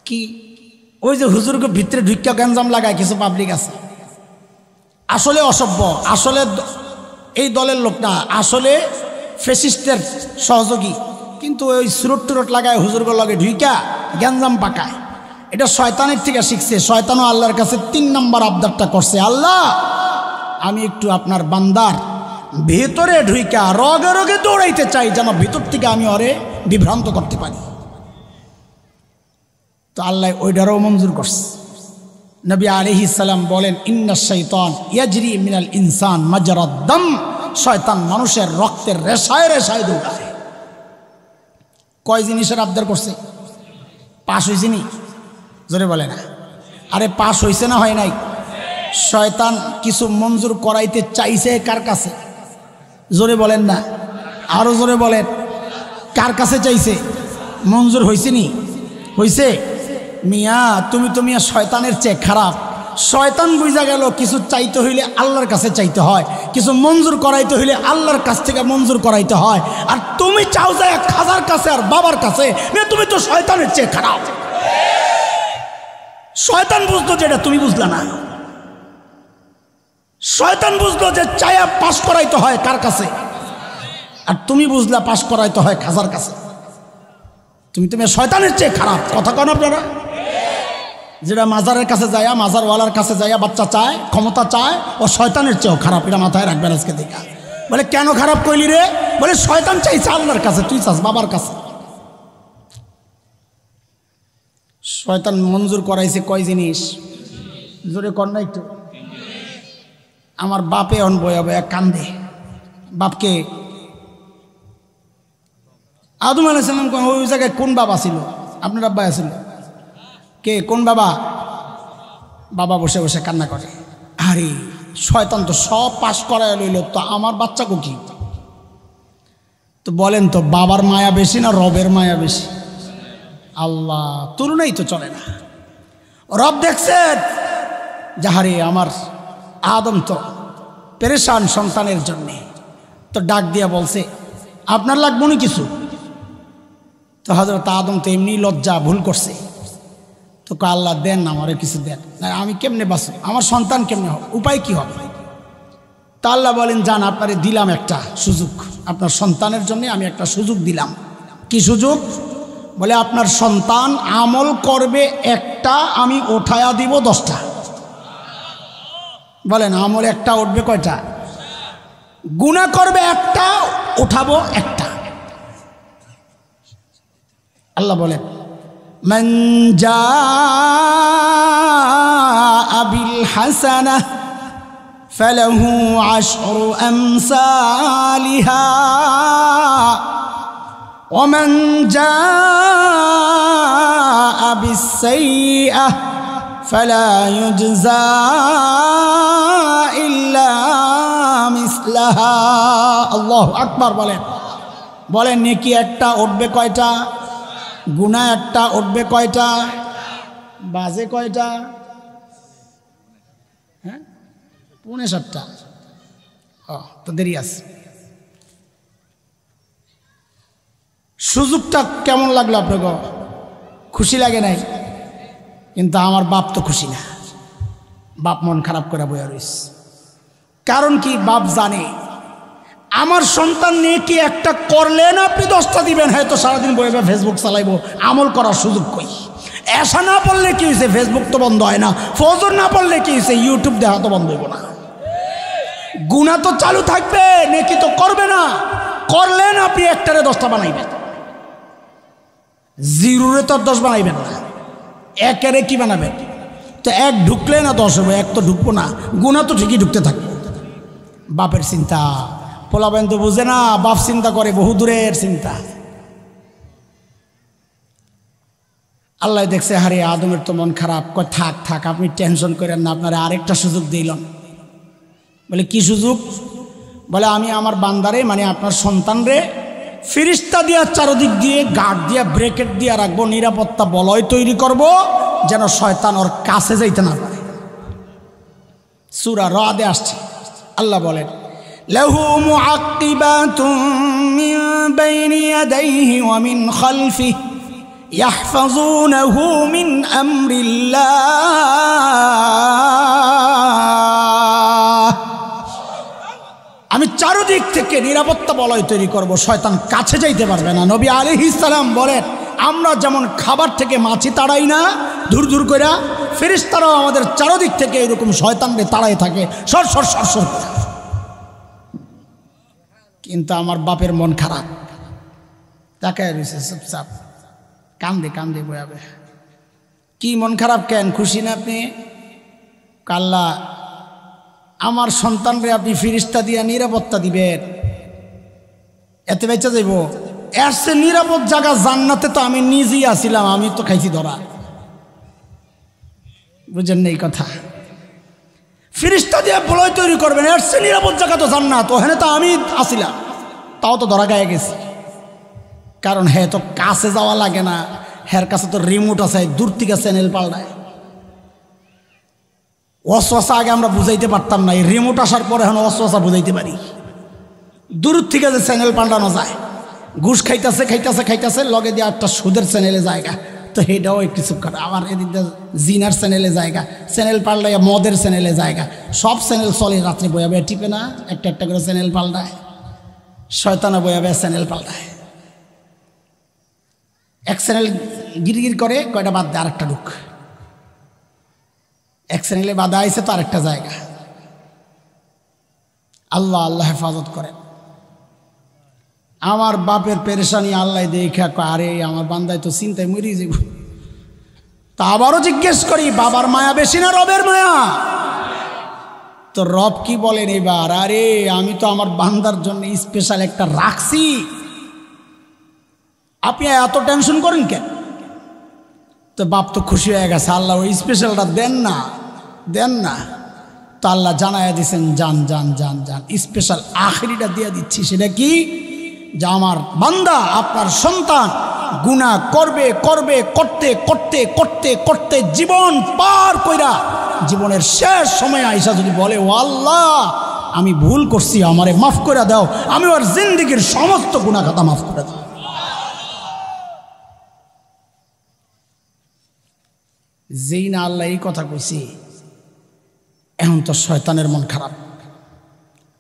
কি, ওই যে হুজুরকে ভিতরে ঢুকিয়া গ্যাঞ্জাম লাগায় কিছু পাবলিক আছে, আসলে অসভ্য, আসলে এই দলের লোক না, আসলে ফেসিস্টের সহযোগী, কিন্তু ওই সুরট টুরট লাগায় হুজুরগুলো লগে ঢুকিয়া গ্যাঞ্জাম পাকায়। এটা শয়তানের থেকে শিখছে। শয়তানও আল্লাহর কাছে 3 নম্বর আবদারটা করছে, আল্লাহ আমি একটু আপনার বান্দার ভেতরে ঢুইকা রগে রগে দৌড়াইতে চাই, যেন ভিতর থেকে আমি ওরে বিভ্রান্ত করতে পারি। তো আল্লাহ ওইটারও মঞ্জুর করছে। নবী আলাইহিস সালাম বলেন, ইন্নাশ শাইতান ইয়াজরি মিনাল ইনসান মাজরাদ দাম, শয়তান মানুষের রক্তের রেশায় রেশায় দৌড়ায়। কয় জিনিসের আবদার করছে? পাশ হয়েছে নি? জোরে বলে না। আরে পাশ হয়েছে না হয় নাই? শয়তান কিছু মঞ্জুর করাইতে চাইছে কার কাছে? জোরে বলেন না, আরো জোরে বলেন। কার কাছে চাইছে? মঞ্জুর হয়েছে নি? হয়েছে? মিয়া তুমি তো মিয়া শয়তানের চেয়ে খারাপ। শয়তান বুঝা গেল কিছু চাইতে হইলে আল্লাহর কাছে চাইতে হয়, কিছু মঞ্জুর করাইতে হইলে আল্লাহর কাছ থেকে মঞ্জুর করাইতে হয়। আর তুমি চাও যায় খাজার কাছে আর বাবার কাছে। তুমি তো শয়তানের চেয়ে খারাপ। শয়তান বুঝলো যেটা তুমি বুঝলা না। শয়তান বুঝলো যে চায়া পাশ করাইতে হয় কার কাছে, আর তুমি বুঝলা পাশ করাইতে হয় খাজার কাছে। তুমি শয়তানের চেয়ে খারাপ। কথা কন আপনারা? যেটা মাজারের কাছে যায়, মাজারওয়ালার কাছে যায় বাচ্চা চায়, ক্ষমতা চায়, ও শয়তানের চেয়েও খারাপ। এটা মাথায় রাখবেন আজকে দেখা। বলে কেন খারাপ কইলি রে? বলে শয়তান চাইছে আল্লাহর কাছে, তুই চাস বাবার কাছে। শয়তান মঞ্জুর করাইছে কয় জিনিস? জোরে কর না একটু। আমার বাপে অন বয়া বয়া কান্দে। বাপকে আদম আলাইহিস সালাম ওই জায়গায় কোন বাবা ছিল? আপনার আব্বা আছিল? কে? কোন বাবা? বাবা বসে বসে কান্না করে। আরে শয়তান তো সব পাশ করায় লইল, তো আমার বাচ্চাকে কি? তো বলেন তো বাবার মায়া বেশি না রবের মায়া বেশি? আল্লাহ তুলনাই তো চলে না। রব দেখছেন যাহারে আমার আদম তো পেরেশান সন্তানের জন্যে, তো ডাক দিয়া বলছে আপনার লাগবো না কিছু? তো হযরত আদম তো এমনি লজ্জা ভুল করছে, তো আল্লাহ দেন না আমারে কিছু দেন। না আমি কেমনে বাঁচব, আমার সন্তান কেমনে হবে, উপায় কি হবে? তা আল্লাহ বলেন যান আপনারে দিলাম একটা সুযোগ, আপনার সন্তানের জন্য আমি একটা সুযোগ দিলাম। কি সুযোগ? বলে আপনার সন্তান আমল করবে একটা, আমি উঠায়া দিব 10টা। বলেন আমল একটা উঠবে কয়টা? গুনাহ করবে একটা, উঠাবো একটা। আল্লাহ বলেন মান জাআ বিল হাসানাহ ফালাহু আশরু আমসালিহা ওয়া মান জাআ বিস সাইয়্যাহ ফালা ইউজজা ইল্লা মিসলাহা। আল্লাহু আকবার। বলেন নেকি একটা উঠবে কয়টা? গুনাহ একটা উঠবে কয়টা? বাজে কয়টা? হ্যাঁ 7:45। তো দেরি আছে। সুযোগটা কেমন লাগলো আপনাকে? খুশি লাগে নাই? কিন্তু আমার বাপ তো খুশি না। বাপ মন খারাপ করে বইয়া রইছে। কারণ কি? বাপ জানে আমার সন্তান নেকি একটা করলেন আপনি 10টা দিবেন, হয়তো সারাদিন বইয়ে ফেসবুক চালাইবো, আমল করার সুযোগ কই? এসা না পড়লে কি হয়েছে? ফেসবুক তো বন্ধ হয় না। ফজর না পড়লে কি হয়েছে? ইউটিউব দেখা তো বন্ধ হইব না। গুনাহ তো চালু থাকবে, নেকি তো করবে না। করলেন আপনি একটারে 10টা বানাইবেন, জিরোরে তো 10 বানাইবেন না। একেরে কি বানাবেন? তো এক ঢুকলে না 10 হবে, এক তো ঢুকবো না। গুনাহ তো ঠিকই ঢুকতে থাকবে। বাপের চিন্তা পোলাবেন তো বুঝে না, বাপ চিন্তা করে বহু দূরের চিন্তা। আল্লাহ দেখছে হারে আদমের তো মন খারাপ, কয় থাক থাক আপনি টেনশন করেন না, আপনারা আরেকটা সুযোগ দিলাম। বলে কি সুযোগ? বলে আমি আমার বান্দারে মানে আপনার সন্তানরে ফিরিস্তা দিয়া চারদিক দিয়ে গার্ড দিয়া ব্রেকেট দিয়া রাখবো, নিরাপত্তা বলয় তৈরি করব যেন শয়তান ওর কাছে যাইতে না পারে। সূরা রাদে আসছে। আল্লাহ বলেন লাহু মুআক্কিবাতুম মিন বাইনি ইয়াদাইহি ওয়া মিন খালফিহি ইয়াহফাযুনাহু মিন আমরিল্লাহ। আমি চারদিক থেকে নিরাপত্তা বলয় তৈরি করব, শয়তান কাছে যাইতে পারবে না। নবী আলাইহিস সালাম বলেন আমরা যেমন খাবার থেকে মাছি তাড়াই না দূর দূর করে, ফেরেশতারাও আমাদের চারদিক থেকে এরকম শয়তানকে তাড়াই থাকে সর সর সর সর। কিন্তু আমার বাপের মন খারাপ, তাকায় রয়েছে চুপচাপ, কান্দে কান্দে বয়াবে। কি মন খারাপ কেন? খুশি না আপনি? আল্লাহ আমার সন্তানরে আপনি ফিরিস্তা দিয়া নিরাপত্তা দিবেন, এতে বেঁচে যাইব। এর সে নিরাপদ জায়গা জান্নাতে তো আমি নিজেই আসিলাম, আমি তো খাইছি ধরা। বুঝেন না এই কথা? ফিরিস্তা দিয়ে বলয় তৈরি করবেন, এর সে নিরাপদ জায়গা তো জান্নাত, ওখানে তো আমি আসিলাম, তাও তো ধরা গায়ে গেছি। কারণ হ্যাঁ তো কাছে যাওয়া লাগে না, হ্যার কাছে তো রিমোট আছে, দূর থেকে চ্যানেল পাল্টায়। অশ্বাসা আগে আমরা বুঝাইতে পারতাম না, এই রিমোট আসার পরে এখন অশ্বাসা বুঝাইতে পারি। দূর থেকে যে চ্যানেল পাল্টানো যায়, ঘুষ খাইতেছে খাইতেছে খাইতেছে, লগে দিয়ে একটা সুদের চ্যানেলে জায়গা, তো এটাও একটু চুপ কাটা। আমার এদিক দিয়ে জিনার চ্যানেলে জায়গা, চ্যানেল পাল্টায় মদের চ্যানেলে জায়গা, সব চ্যানেল চলে। রাত্রে বইয়া বইয়া টিপে না, একটা একটা করে চ্যানেল পাল্টায়, শয়তানা বইয়া বইয়া চ্যানেল পাল্টায়। এক চ্যানেল গিরগির করে, কয়টা বাদ দেয় আরেকটা ঢুক, এক চ্যানেলে বাধা আইছে তো আরেকটা জায়গা। আল্লাহ আল্লাহ হেফাজত করেন। আমার বাপের পেরেশানি আল্লাহ দেখা, আরে আমার বান্দায় তো চিন্তায় মরি যাব। তা আবারও জিজ্ঞেস করি, বাবার মায়া বেশি না রবের মায়া? তো রব কি বলেন এবার, আরে আমি তো আমার বান্দার জন্য স্পেশাল একটা রাখছি, আপনি এত টেনশন করেন কেন? তো বাপ তো খুশি হয়ে গেছে, আল্লাহ ওই স্পেশালটা দেন না, দেন না। তো আল্লাহ জানাইয়া দিচ্ছেন, যান যান যান যান, স্পেশাল আখেরিটা দিয়ে দিচ্ছি। সেটা কি? যে আমার বান্দা, আপনার সন্তান গুনাহ করবে করবে, করতে করতে করতে করতে জীবন পার কইরা জীবনের শেষ সময় আইসা যদি বলে, ও আল্লাহ আমি ভুল করছি, আমারে মাফ করে দাও, আমি ওর জিন্দেগির সমস্ত গুনাহ খাতা মাফ করে দাও। যেই না আল্লাহ এই কথা কইছি, এখন তো শয়তানের মন খারাপ,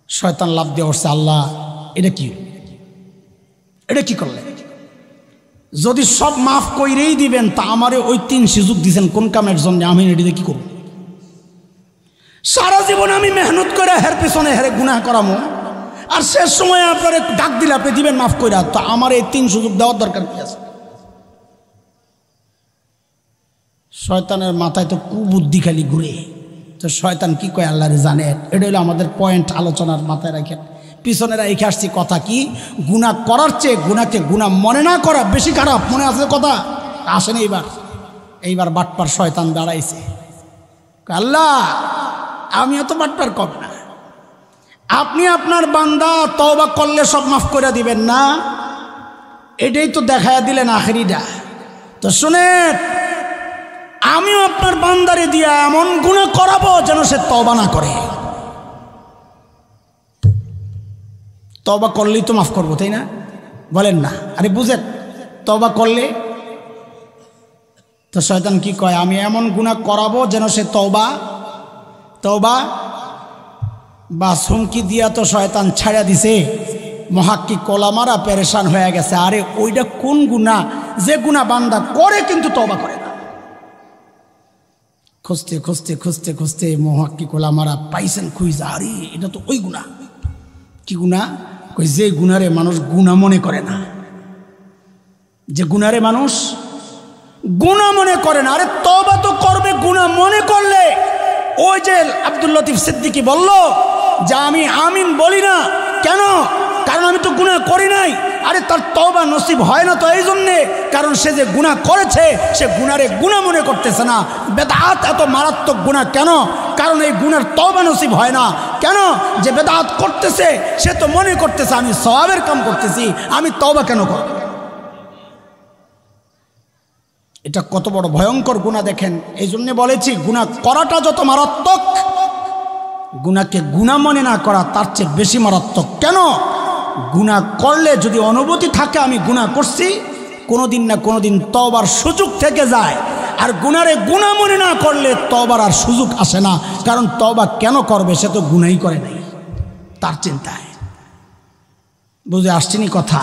শয়তান লাভ দিয়ে উঠছে, আল্লাহ এটা কি, এটা কি করলে? যদি সব মাফ কইরেই দিবেন, তা আমারে ওই 3 সুযোগ দিয়েছেন কোন কামের জন্য, আমি এটিতে কি করব? সারা জীবন আমি মেহনত করে হের পেছনে হেরে গুনাহ করামো, আর শেষ সময় আপনারে ডাক দিলে আপনি দিবেন মাফ কইরা, তো আমার এই 3 সুযোগ দেওয়ার দরকার কি আছে? শয়তানের মাথায় তো কুবুদ্ধি খালি ঘুরে। তো শয়তান কি কয় আল্লাহরে জানে। এটা হলো আমাদের পয়েন্ট, আলোচনার মাথায় রাখেন। পিছনে রেখে আসছি কথা কি, গুনাহ করার চেয়ে গুনাহকে গুনাহ মনে না করা বেশি খারাপ। মনে আছে কথা? আসেন এইবার বাটপার শয়তান দাঁড়াইছে, আল্লাহ আমি এত বাটপার কম না, আপনি আপনার বান্দা তওবা করলে সব মাফ করে দিবেন না, এটাই তো দেখায়া দিলেন আখেরিটা। তো শুনেন, আমিও আপনার বান্দারে দিয়া এমন গুনাহ করাবো যেন সে তওবা না করে। তওবা করলেই তো মাফ করবো, তাই না? বলেন না? আরে বুঝেন, তওবা করলে তো শয়তান কি কয়, আমি এমন গুনাহ করাবো যেন সে তওবা বাস। হুমকি দিয়া তো শয়তান ছাড়া দিছে। মুহাক্কিক ওলামারা পেরেশান হয়ে গেছে, আরে ওইটা কোন গুনাহ যে গুনাহ বান্দা করে কিন্তু তওবা করে না। খুঁজতে খুঁজতে খুঁজতে খুঁজতে মুহাক্কিক ওলামারা পাইছেন খুঁজা, আরে এটা তো ওই গুনাহ। কি গুনাহ? কই যে গুনারে মানুষ গুনাহ মনে করে না, যে গুনারে মানুষ গুনাহ মনে করে না। আরে তওবা তো করবে গুনাহ মনে করলে। ওই যে আব্দুল লতিফ সিদ্দিকী বলল যে আমি আমিন বলি না কেন? কারণ আমি তো গুনাহ করি নাই। আরে তার তওবা নসিব হয় না তো এই জন্যে, কারণ সে যে গুনাহ করেছে সে গুনারে গুনাহ মনে করতেছে না। বেদাত এত মারাত্মক গুনাহ কেন? কারণ এই গুনার তওবা নসিব হয় না। কেন? যে বেদাত করতেছে সে তো মনে করতেছে আমি সওয়াবের কাম করতেছি, আমি তওবা কেন করব? এটা কত বড় ভয়ঙ্কর গুনাহ দেখেন। এই জন্য বলেছি গুনাহ করাটা যত মারাত্মক, গুনাহকে গুনাহ মনে না করা তার চেয়ে বেশি মারাত্মক। কেন? গুনাহ করলে যদি অনুভূতি থাকে আমি গুনাহ করছি, কোনোদিন না কোনোদিন তওবার সুযোগ থেকে যায়। আর গুনারে গুনাহ মনে না করলে তওবার আর সুযোগ আসে না, কারণ তওবা কেন করবে? সে তো গুনাহই করে নাই, তার চিন্তায়। বুঝে আসছেনি কথা?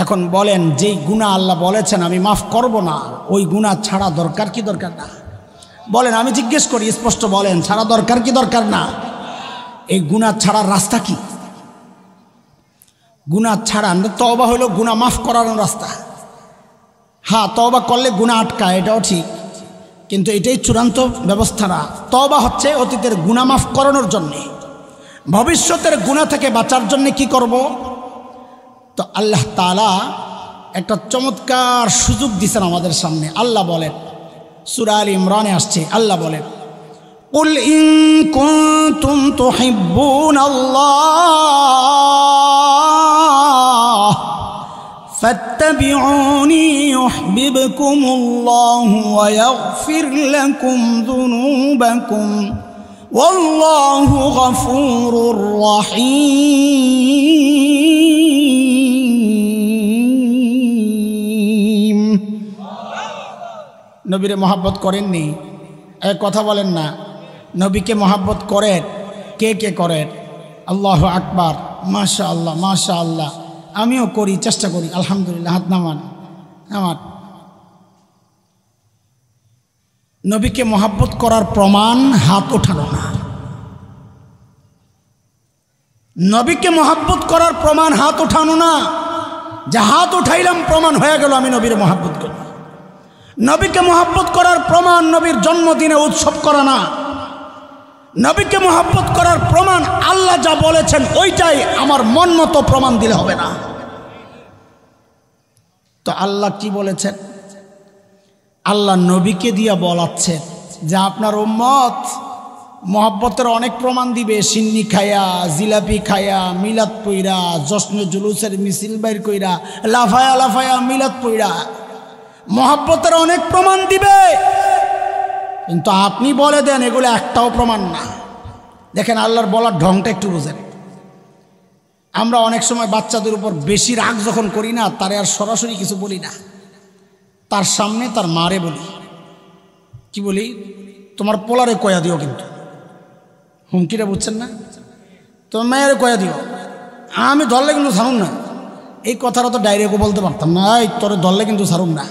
এখন বলেন, যেই গুনাহ আল্লাহ বলেছেন আমি মাফ করব না, ওই গুনাহ ছাড়া দরকার কি দরকার না? বলেন, আমি জিজ্ঞেস করি, স্পষ্ট বলেন, ছাড়া দরকার কি দরকার না? এই গুনাহ ছাড়ার রাস্তা কি? গুনাহ ছাড়া তওবা হলো গুনাহ মাফ করানোর রাস্তা। হ্যাঁ, তওবা করলে গুনাহ আটকায়, এটাও ঠিক, কিন্তু এটাই চূড়ান্ত ব্যবস্থা না। তওবা হচ্ছে অতীতের গুনাহ মাফ করানোর জন্যে। ভবিষ্যতের গুনাহ থেকে বাঁচার জন্য কি করব? তো আল্লাহ তাআলা একটা চমৎকার সুযোগ দিয়েছেন আমাদের সামনে। আল্লাহ বলেন, সূরা আলে ইমরানে আসছে, আল্লাহ বলেন, কুল ইন কুনতুম তুহিব্বুনাল্লাহ ফাত্তাবিউনি ইউহিব্বুকুমুল্লাহু ওয়া ইয়াগফির লাকুম যুনুবাকুম ওয়াল্লাহু গফুরুর রহিম। নবীরে মহব্বত করেননি? এক কথা বলেন না, নবীকে মহব্বত করেন? কে কে করেন? আল্লাহু আকবার, মাশাআল্লাহ মাশাআল্লাহ। আমিও করি, চেষ্টা করি, আলহামদুলিল্লাহ। হাত নামান। আমার নবীকে মহব্বত করার প্রমাণ হাত ওঠানো না। নবীকে মহব্বত করার প্রমাণ হাত ওঠানো না, যে হাত উঠাইলাম প্রমাণ হয়ে গেল আমি নবীর মহব্বত করি। নবীকে মহব্বত করার প্রমাণ নবীর জন্মদিনে উৎসব করা না। নবীকে মহব্বত করার প্রমাণ আল্লাহ যা বলেছেন ওইটাই আমার মন মতো প্রমাণ দিলে হবে না। তো আল্লাহ কি বলেছেন? আল্লাহ নবীকে দিয়া বলাচ্ছে যে আপনার উম্মত মহব্বতের অনেক প্রমাণ দিবে। সিন্নি খায়া, জিলাপি খায়া, মিলাদ পইরা, জশ্ন জুলুসের মিছিল বাইর কইরা, লাফায়া লাফায়া মিলাদ পইরা মহব্বতের অনেক প্রমাণ দিবে। কিন্তু আপনি বলে দেন এগুলো একটাও প্রমাণ না। দেখেন আল্লাহর বলার ঢংটা একটু বুঝেন। আমরা অনেক সময় বাচ্চাদের উপর বেশি রাগ যখন করি না, তারে আর সরাসরি কিছু বলি না, তার সামনে তার মারে বলি। কি বলি? তোমার পোলারে কয়া দিও, কিন্তু হুমকিটা বুঝছেন না? তোমার মায়ের কয়া দিও, আমি ধরলে কিন্তু ছাড়ুন না। এই কথাটা তো ডাইরেক্টও বলতে পারতাম না, এই তোরে ধরলে কিন্তু ছাড়ুন না।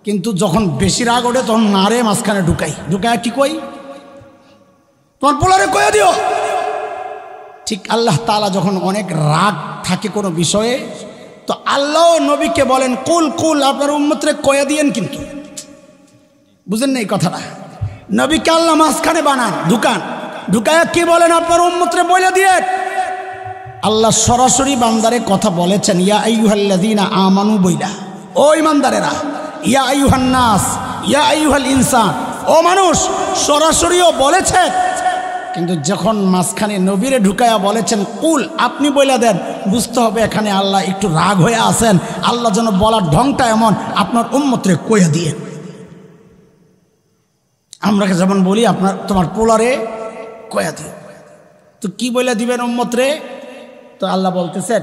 কিন্তু যখন বেশি রাগ ওঠে তখন নারে মাঝখানে ঢুকাই। কি কই? তোমার পোলারে কয়া দিও। ঠিক আল্লাহ তাআলা যখন অনেক রাগ থাকে কোনো বিষয়ে, তো আল্লাহ নবীকে বলেন, কুল কুল আপনার উম্মতরে কয়া দিয়েন। কিন্তু বুঝেন না এই কথাটা? নবীকে আল্লাহ মাঝখানে বানান, ঢুকায়া কি বলেন? আপনার উম্মতরে বলে দিয়ে। আল্লাহ সরাসরি বান্দারে কথা বলেছেন, ইয়া আইয়ুহাল্লাযীনা আমানু বইলা, ও ইমানদারেরা, ইয়া আইয়ুহান নাস, ইয়া আইয়ুহাল ইনসান, ও মানুষ, সরাসরিও বলেছে। কিন্তু যখন মাঝখানে নবীরে ঢুকায়া বলেছেন কুল, আপনি বইলা দেন, বুঝতে হবে এখানে আল্লাহ একটু রাগ হয়ে আছেন। আল্লাহ যেন বলার ঢংটা এমন, আপনার উম্মতরে কইয়া দিয়ে। আমরা যেমন বলি তোমার পোলারে কয়া দিও, তো কি বলে দিবেন উম্মতরে? তো আল্লাহ বলতেছেন,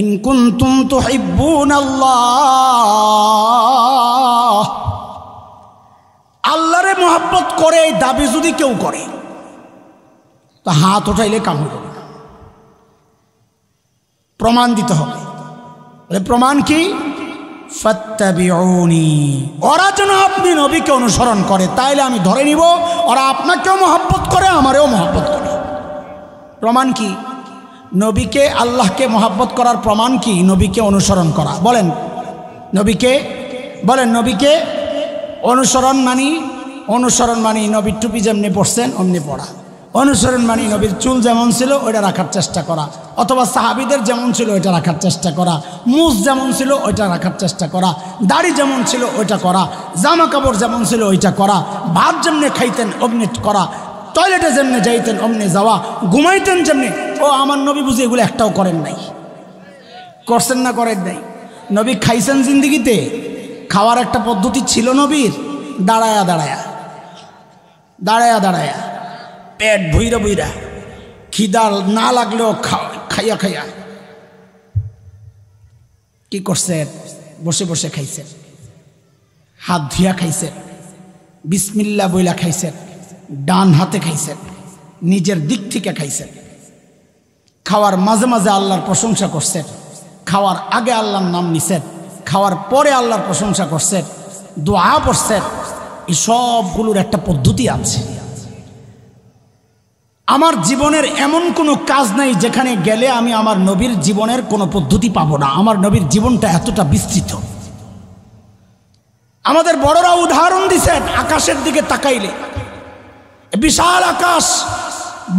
ইন কুনতুম তুহিব্বুনাল্লাহ, আল্লাহরে মহব্বত করে এই দাবি যদি কেউ করে, তো হাত উঠাইলে কাম হবে না, প্রমাণ দিতে হবে। প্রমাণ কি? ফাত্তাবিউনি, ওরা যেন আপনি নবীকে অনুসরণ করে, তাইলে আমি ধরে নিব ওরা আপনাকেও মহব্বত করে, আমারেও মহব্বত করে। প্রমাণ কি? নবীকে, আল্লাহকে মহব্বত করার প্রমাণ কি? নবীকে অনুসরণ করা। বলেন নবীকে অনুসরণ মানি নবীর টুপি যেমনি পড়ছেন অমনি পড়া। অনুসরণ মানি নবীর চুল যেমন ছিল ওইটা রাখার চেষ্টা করা, অথবা সাহাবীদের যেমন ছিল ওইটা রাখার চেষ্টা করা, মুছ যেমন ছিল ওইটা রাখার চেষ্টা করা, দাড়ি যেমন ছিল ওইটা করা, জামা কাপড় যেমন ছিল ওইটা করা, ভাত যেমনি খাইতেন অমনি করা, টয়লেটে যেমনি যাইতেন অমনি যাওয়া, ঘুমাইতেন যেমনি। ও আমার নবী বুঝি এগুলো একটাও করেন নাই? করছেন না করেন নাই? নবী খাইছেন জিন্দিগিতে? খাওয়ার একটা পদ্ধতি ছিল নবীর, দাঁড়ায়া পেট ভুইরা খিদা না লাগলেও খাইয়া কি করছেন? বসে বসে খাইছেন, হাত ধুইয়া খাইছেন, বিসমিল্লাহ বইলা খাইছেন, ডান হাতে খাইছেন, নিজের দিক থেকে খাইছেন। খাওয়ার মাঝে মাঝে আল্লাহর প্রশংসা করছেন, খাওয়ার আগে আল্লাহর নাম নিছেন, খাওয়ার পরে আল্লাহর প্রশংসা করছেন, দোয়া পড়ছেন। এই সবগুলোর একটা পদ্ধতি আছে। আমার জীবনের এমন কোনো কাজ নাই যেখানে গেলে আমি আমার নবীর জীবনের কোনো পদ্ধতি পাবো না। আমার নবীর জীবনটা এতটা বিস্তৃত। আমাদের বড়রা উদাহরণ দিছেন, আকাশের দিকে তাকাইলে বিশাল আকাশ,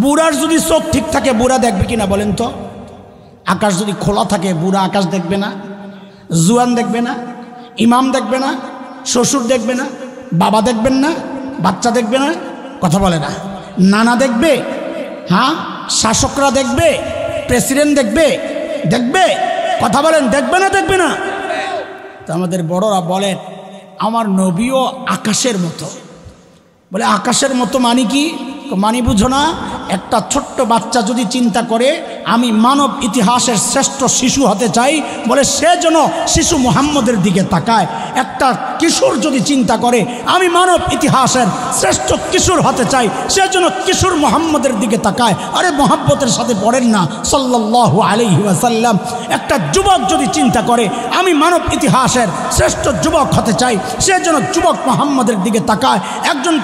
বুড়ার যদি চোখ ঠিক থাকে বুড়া দেখবে কিনা বলেন তো? আকাশ যদি খোলা থাকে বুড়া আকাশ দেখবে না, জুয়ান দেখবে না, ইমাম দেখবে না, শ্বশুর দেখবে না, বাবা দেখবেন না, বাচ্চা দেখবে না, কথা বলে না, নানা দেখবে, হ্যাঁ শাসকরা দেখবে, প্রেসিডেন্ট দেখবে, দেখবে, কথা বলেন দেখবে না দেখবে না? তো আমাদের বড়রা বলেন আমার নবীও আকাশের মতো। বলে আকাশের মতো মানে কি? মানি বুঝো না? একটা ছোট্ট বাচ্চা যদি চিন্তা করে আমি মানব ইতিহাসের শ্রেষ্ঠ শিশু হতে চাই, বলে সে যেন শিশু মুহাম্মদের দিকে তাকায়। একটা কিশোর যদি চিন্তা করে আমি মানব ইতিহাসের শ্রেষ্ঠ কিশোর হতে চাই, সে যেন কিশোর মুহাম্মদের দিকে তাকায়। আরে মহব্বতের সাথে পড়েন না সাল্লাল্লাহু আলাইহি ওয়াসাল্লাম। একটা যুবক যদি চিন্তা করে আমি মানব ইতিহাসের শ্রেষ্ঠ যুবক হতে চাই, সে যেন যুবক মুহাম্মদের দিকে তাকায়। একজন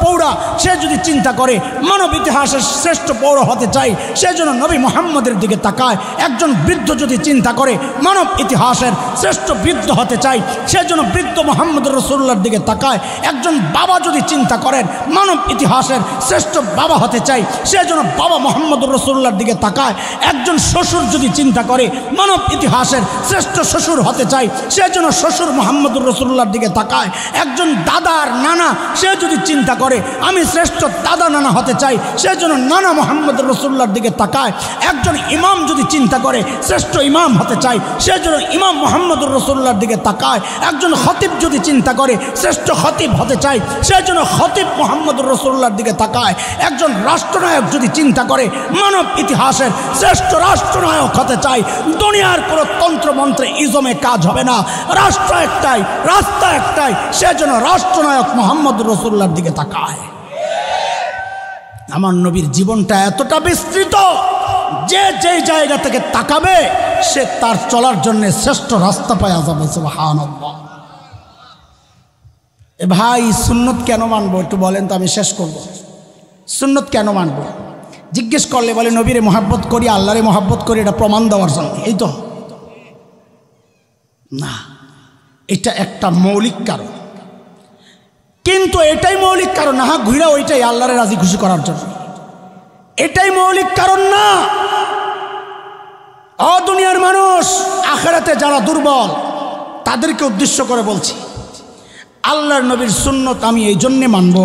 পৌরা সে যদি চিন্তা করে মানব ইতিহাসের শ্রেষ্ঠ পৌর হতে চাই, সে যেন নবী মুহাম্মদের দিকে তাকায়। একজন বৃদ্ধ যদি চিন্তা করে মানব ইতিহাসের শ্রেষ্ঠ বৃদ্ধ হতে চাই, সে যেন বৃদ্ধ মুহাম্মদুর রাসূলুল্লাহর দিকে তাকায়। একজন বাবা যদি চিন্তা করেন মানব ইতিহাসের শ্রেষ্ঠ বাবা হতে চাই, সে যেন বাবা মুহাম্মদুর রাসূলুল্লাহর দিকে তাকায়। একজন শ্বশুর যদি চিন্তা করে মানব ইতিহাসের শ্রেষ্ঠ শ্বশুর হতে চাই, সে যেন শ্বশুর মুহাম্মদুর রাসূলুল্লাহর দিকে তাকায়। একজন দাদা আর নানা সে যদি চিন্তা করে আমি শ্রেষ্ঠ দাদা নানা হতে চাই, সে যেন নানা মুহাম্মদুর রাসূলুল্লাহর দিকে তাকায়। একজন ইমাম যদি চিন্তা করে শ্রেষ্ঠ ইমাম হতে চাই, সে যেন ইমাম মুহাম্মদুর রাসূলুল্লাহর দিকে তাকায়। একজন খতিব যদি চিন্তা করে শ্রেষ্ঠ খতিব হতে চাই, সে যেন খতিব মুহাম্মদুর রাসূলুল্লাহর দিকে তাকায়। একজন রাষ্ট্রনায়ক যদি চিন্তা করে মানব ইতিহাসের শ্রেষ্ঠ রাষ্ট্রনায়ক হতে চাই, দুনিয়ার কোনো তন্ত্রমন্ত্রে ইজমে কাজ হবে না, রাষ্ট্র একটাই, রাস্তা একটাই, সে যেন রাষ্ট্রনায়ক মুহাম্মদুর রাসূলুল্লাহর দিকে তাকায়। আমার নবীর জীবনটা এতটা বিস্তৃত যে যেই জায়গা থেকে তাকাবে সে তার চলার জন্য শ্রেষ্ঠ রাস্তা পাওয়া যাবে। সুবহানাল্লাহ। এ ভাই সুন্নত কেন মানবো একটু বলেন তো, আমি শেষ করব। সুন্নত কেন মানবো জিজ্ঞেস করলে বলে নবীরে মহব্বত করি, আল্লাহরে মহব্বত করি, এটা প্রমাণ দেওয়ার জন্য। এই তো না, এটা একটা মৌলিক কারণ, কিন্তু এটাই মৌলিক কারণ না। হ্যাঁ ঘুরা ওইটাই আল্লাহরে রাজি খুশি করার জন্য, এটাই মৌলিক কারণ না। দুনিয়ার মানুষ, আখিরাতে যারা দুর্বল তাদেরকে উদ্দেশ্য করে বলছি, আল্লাহর নবীর সুন্নত আমি এই জন্যে মানব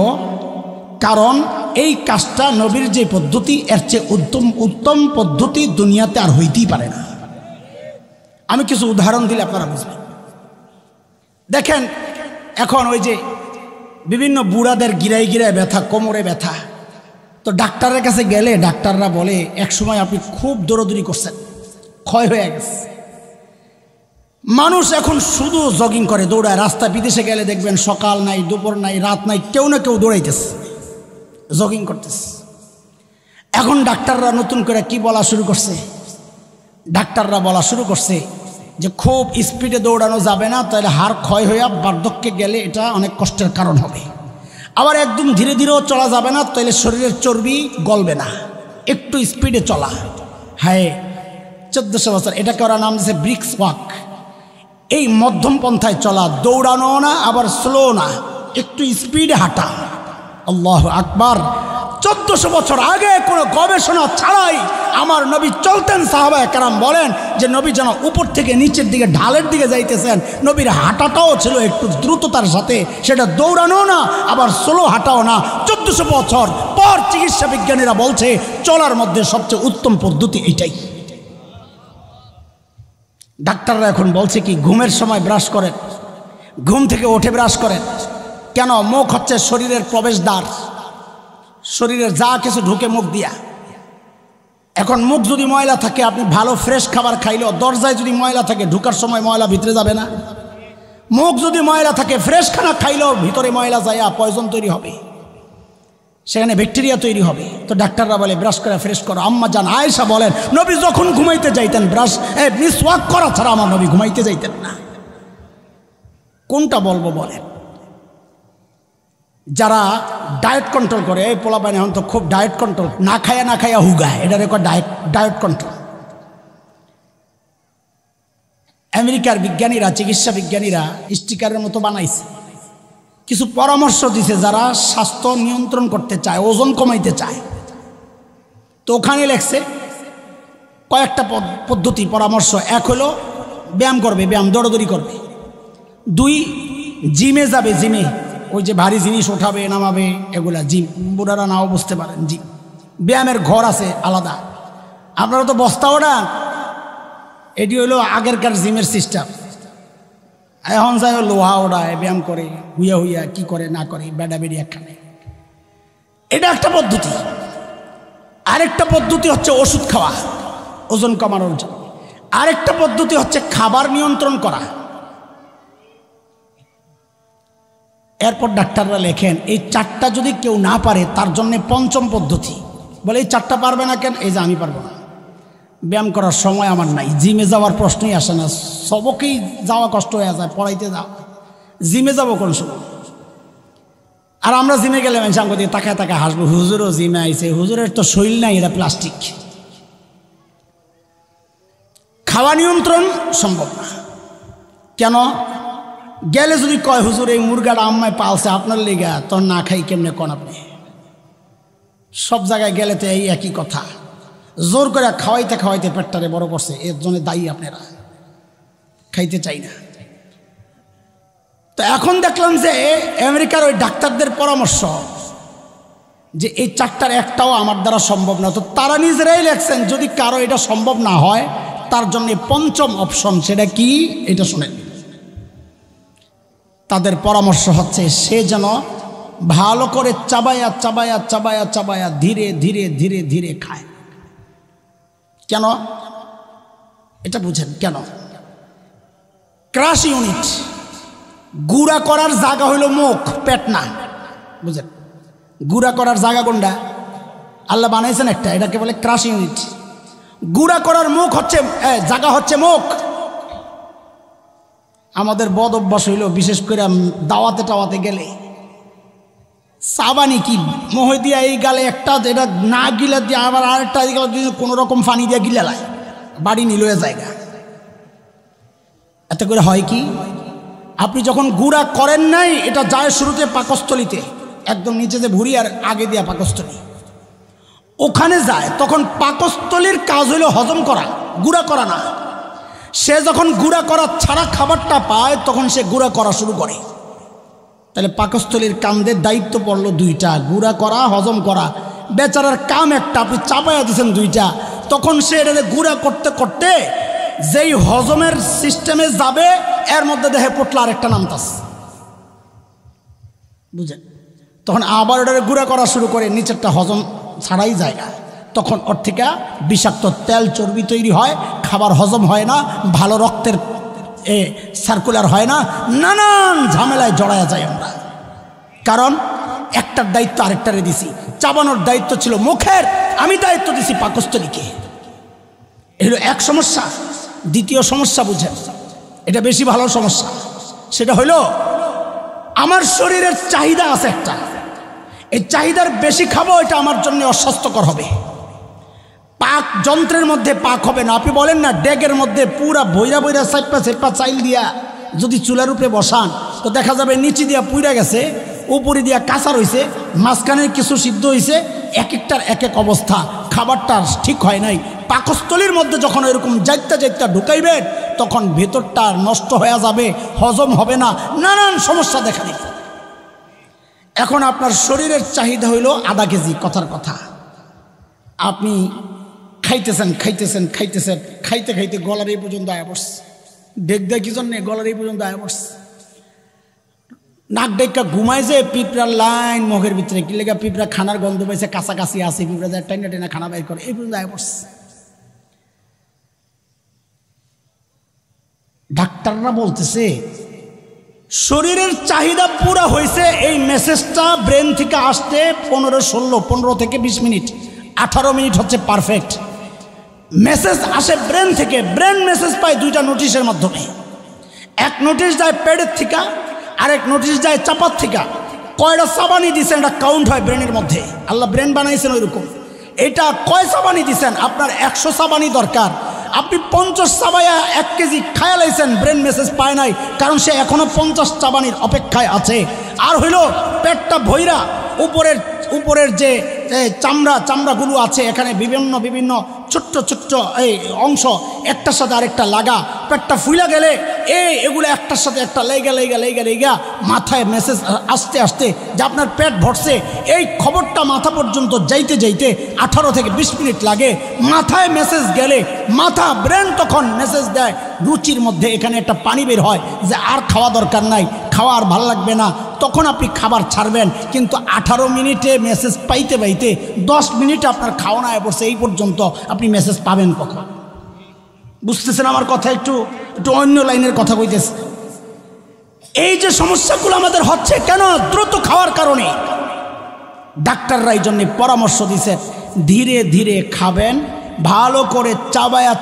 কারণ এই কাজটা নবীর যে পদ্ধতি এর চেয়ে উত্তম পদ্ধতি দুনিয়াতে আর হইতেই পারে না। আমি কিছু উদাহরণ দিলে আপনারা বুঝবেন। দেখেন এখন ওই যে বিভিন্ন বুড়াদের গিরায় গিরায় ব্যথা, কোমরে ব্যথা, তো ডাক্তারের কাছে গেলে ডাক্তাররা বলে এক সময় আপনি খুব দৌড়াদৌড়ি করছেন, ক্ষয় হয়ে গেছে। মানুষ এখন শুধু জগিং করে, দৌড়ায়। রাস্তা বিদেশে গেলে দেখবেন সকাল নাই, দুপুর নাই, রাত নাই, কেউ না কেউ দৌড়াইতেছে, জগিং করতেছে। এখন ডাক্তাররা নতুন করে কি বলা শুরু করছে? ডাক্তাররা বলা শুরু করছে যে খুব স্পিডে দৌড়ানো যাবে না, তাহলে হাড় ক্ষয় হয়ে বার্ধক্যে গেলে এটা অনেক কষ্টের কারণ হবে। আবার একদম ধীরে ধীরেও চলা যাবে না, তাহলে শরীরের চর্বি গলবে না, একটু স্পিডে চলা। হ্যাঁ 1400 বছর এটাকে ওরা নাম দিয়েছে ব্রিক্স ওয়াক। এই মধ্যম পন্থায় চলা, দৌড়ানো না আবার স্লো না, একটু স্পিডে হাঁটা। আল্লাহু আকবার। 1400 বছর আগে কোনো গবেষণা ছাড়াই আমার নবী চলতেন। সাহাবায়ে কেরাম বলেন যে নবী যেন উপর থেকে নিচের দিকে ঢালের দিকে যাইতেছেন, নবীর হাঁটাটাও ছিল একটু দ্রুততার সাথে, সেটা দৌড়ানো না আবার স্লো হাঁটাও না। 1400 বছর পর চিকিৎসা বিজ্ঞানীরা বলছে চলার মধ্যে সবচেয়ে উত্তম পদ্ধতি এটাই। ডাক্তাররা এখন বলছে কি ঘুমের সময় ব্রাশ করেন, ঘুম থেকে উঠে ব্রাশ করেন। কেন? মুখ হচ্ছে শরীরের প্রবেশদ্বার, শরীরের যা কিছু ঢুকে মুখ দিয়া। এখন মুখ যদি ময়লা থাকে, আপনি ভালো ফ্রেশ খাবার খাইলেও দরজায় যদি ময়লা থাকে ঢুকার সময় ময়লা ভিতরে যাবে না? মুখ যদি ময়লা থাকে, ফ্রেশ খানা খাইলেও ভিতরে ময়লা যায়, পয়জন তৈরি হবে, সেখানে ব্যাকটেরিয়া তৈরি হবে। তো ডাক্তাররা বলে ব্রাশ করে ফ্রেশ করো। আম্মা জান আয়েশা বলেন নবী যখন ঘুমাইতে যাইতেন মিসওয়াক করা ছাড়া আমার নবী ঘুমাইতে যাইতেন না। কোনটা বলবো বলেন? যারা ডায়েট কন্ট্রোল করে, এই পোলাপাইন এখন তো খুব ডায়েট কন্ট্রোল, না খায়া হুগায়, এটা রেকর্ড ডায়েট কন্ট্রোল। আমেরিকার বিজ্ঞানীরা, চিকিৎসা বিজ্ঞানীরা স্টিকারের মতো বানাইছে, কিছু পরামর্শ দিছে যারা স্বাস্থ্য নিয়ন্ত্রণ করতে চায়, ওজন কমাইতে চায়। তো ওখানে লেখছে কয়েকটা পদ্ধতি পরামর্শ। এক হলো ব্যায়াম করবে, ব্যায়াম দৌড়দৌড়ি করবে। 2 জিমে যাবে, জিমে ওই যে ভারী জিনিস ওঠাবে নামাবে এগুলা জিম, বুড়ারা নাও বুঝতে পারেন জিম। ব্যায়ামের ঘর আছে আলাদা, আপনারা তো বস্তা ওটা, এটি হলো আগেরকার জিমের সিস্টেম। এখন যাই লোহা ওড়ায়, ব্যায়াম করে, হুইয়া হুইয়া কি করে না করে বেড়া বেড়ি একখানে, এটা একটা পদ্ধতি। আরেকটা পদ্ধতি হচ্ছে ওষুধ খাওয়া ওজন কমানোর জন্য। আরেকটা পদ্ধতি হচ্ছে খাবার নিয়ন্ত্রণ করা। এরপর ডাক্তাররা লেখেন এই 4টা যদি কেউ না পারে তার জন্য 5ম পদ্ধতি। বলে এই 4টা পারবে না কেন? এই যে আমি পারবো না, ব্যায়াম করার সময় আমার নাই, জিমে যাওয়ার প্রশ্নই আসে না, সবকেই যাওয়া কষ্ট হয়ে যায়, পড়াইতে যাও, জিমে যাবো কোন সময়? আর আমরা জিমে গেলে মানুষ দিয়ে তাকায় তাকায় হাসবো, হুজুরও জিমে আইছে, হুজুরের তো শরীর নাই, এটা প্লাস্টিক। খাওয়া নিয়ন্ত্রণ সম্ভব না। কেন? গেলে যদি কয় হুজুর এই মুরগাটা আম্মায় পালছে আপনার লেগা, তোর না খাই কেমনে কোন? আপনি সব জায়গায় গেলে তো এই একই কথা, জোর করে খাওয়াইতে খাওয়াইতে পেটটারে বড় করছে, এর জন্য দায়ী আপনারা, খাইতে চাই না। তো এখন দেখলাম যে আমেরিকার ওই ডাক্তারদের পরামর্শ যে এই 4টার একটাও আমার দ্বারা সম্ভব না। তো তারা নিজেরাই লেখছেন যদি কারো এটা সম্ভব না হয় তার জন্য 5ম অপশন, সেটা কি? এটা শুনেন। তাদের পরামর্শ হচ্ছে সে যেন ভালো করে চাবায়া চাবায়া চাবায়া চাবায়া ধীরে ধীরে ধীরে ধীরে খায়। কেন? এটা বুঝেন কেন? ক্রাশ ইউনিট, গুঁড়া করার জায়গা হইল মুখ, পেট না। বুঝেন? গুঁড়া করার জায়গা কোনটা? আল্লাহ বানাইছেন একটা, এটাকে বলে ক্রাশ ইউনিট। গুঁড়া করার মুখ হচ্ছে জায়গা হচ্ছে মুখ। আমাদের বদ অভ্যাস হইল বিশেষ করে দাওয়াতে টাওয়াতে গেলে সাবানি কি মহে দিয়া এই গালে একটা, এটা না গিলা দিয়ে আবার আরেকটা কোনো রকম পানি দিয়া গিলালায়, বাড়ি নিল জায়গা। এতে করে হয় কি, আপনি যখন গুঁড়া করেন নাই, এটা যায় শুরুতে পাকস্থলিতে, একদম নিচে যে ভুঁড়ি আর আগে দিয়া পাকস্থলী, ওখানে যায়। তখন পাকস্থলীর কাজ হইল হজম করা, গুঁড়া করা না। সে যখন গুঁড়া করা ছাড়া খাবারটা পায় তখন সে গুঁড়া করা শুরু করে। তাহলে পাকস্থলীর কান্দের দায়িত্ব পড়লো 2টা, গুঁড়া করা, হজম করা। বেচারার কাম একটা, আপনি চাপাইয়া দিয়েছেন 2টা। তখন সে এটা গুঁড়া করতে করতে যেই হজমের সিস্টেমে যাবে এর মধ্যে দেহে পটলা আরেকটা নামতাস, বুঝেন? তখন আবার ওটা গুঁড়া করা শুরু করে, নিচেরটা হজম ছাড়াই জায়গা। তখন ওর থেকে বিষাক্ত তেল চর্বি তৈরি হয়, খাবার হজম হয় না, ভালো রক্তের সার্কুলার হয় না, নানান ঝামেলায় জড়ায়া যায় আমরা। কারণ একটার দায়িত্ব আরেকটারে দিছি। চাবানোর দায়িত্ব ছিল মুখের, আমি দায়িত্ব দিছি পাকস্থলীকে। এগুলো এক সমস্যা। দ্বিতীয় সমস্যা বুঝেন, এটা বেশি ভালো সমস্যা। সেটা হইল আমার শরীরের চাহিদা আছে একটা, এই চাহিদার বেশি খাবো, এটা আমার জন্য অস্বাস্থ্যকর হবে। পাক যন্ত্রের মধ্যে পাক হবে না। আপনি বলেন না ডেগের মধ্যে পুরা বইরা বইরা চাইপা চাইপা চাইল দিয়া যদি চুলার উপরে বসান তো দেখা যাবে নিচে দিয়া পুইরা গেছে, উপরে দিয়া কাঁচা রয়েছে, মাঝখানে কিছু সিদ্ধ হয়েছে, এক একটার এক এক অবস্থা, খাবারটা ঠিক হয় নাই। পাকস্থলীর মধ্যে যখন এরকম যাইতা যাইতা ঢুকাইবে তখন ভেতরটা নষ্ট হয়ে যাবে, হজম হবে না, নানান সমস্যা দেখা দিবে। এখন আপনার শরীরের চাহিদা হইল আধা কেজি, কথার কথা। আপনি খাইতেছেন খাইতেছেন খাইতেছেন, খাইতে খাইতে গলার এই পর্যন্ত আয়া পড়ছে, ডেক দেয় কি জন্যে গলার এই পর্যন্ত আয়া পড়ছে। নাক ডেকা ঘুমায় যে পিঁপড়ার লাইন মুখের ভিতরে, কি লেগে পিঁপড়া খানার গন্ধ পাইছে, কাছাকাছি আছে, পিঁপড়া যায় টাইনা টাইনা খানা বাইর করে, এই পর্যন্ত আয়া পড়ছে। ডাক্তাররা বলতেছে শরীরের চাহিদা পুরা হয়েছে, এই মেসেজটা ব্রেন থেকে আসতে 15 থেকে 20 মিনিট, 18 মিনিট হচ্ছে পারফেক্ট। মেসেজ আসে ব্রেন থেকে, ব্রেন মেসেজ পায় 2টা নোটিশের মাধ্যমে। এক নোটিশ যায় পেটের থেকে, আরেক নোটিশ যায় চাপার থেকে। কয়টা চাবানি দিচ্ছেন এটা কাউন্ট হয় ব্রেনের মধ্যে, আল্লাহ ব্রেন বানাইছেন ওইরকম। এটা কয় চাবানি দিচ্ছেন, আপনার 100 চাবানি দরকার, আপনি 50 চাবাইয়া 1 কেজি খায়া লাইছেন, ব্রেন মেসেজ পায় নাই, কারণ সে এখনো 50 চাবানির অপেক্ষায় আছে। আর হইল পেটটা ভৈরা, উপরের যে চামড়াগুলো আছে, এখানে বিভিন্ন বিভিন্ন ছোট্ট ছোট্ট এই অংশ একটার সাথে আরেকটা লাগা, পেটটা ফুলে গেলে এগুলো একটার সাথে একটা লেগা মাথায় মেসেজ আসতে আসতে যে আপনার পেট ভরছে, এই খবরটা মাথা পর্যন্ত যাইতে 18 থেকে 20 মিনিট লাগে। মাথায় মেসেজ গেলে মাথা ব্রেন তখন মেসেজ দেয় রুচির মধ্যে এখানে একটা পানি বের হয় যে আর খাওয়া দরকার নাই, খাওয়া আর ভালো লাগবে না, তখন আপনি খাবার ছাড়বেন। কিন্তু 18 মিনিটে মেসেজ পাইতে 10 মিনিটে আপনার খাওয়া না পড়ছে, এই পর্যন্ত আপনি মেসেজ পাবেন কখন? বুঝতেছেন আমার কথা? একটু অন্য লাইনের কথা কইতেছে। এই যে সমস্যাগুলো আমাদের হচ্ছে কেন? দ্রুত খাওয়ার কারণে। ডাক্তাররা এই জন্য পরামর্শ দিছে ধীরে ধীরে খাবেন, ভালো করে চাবায়া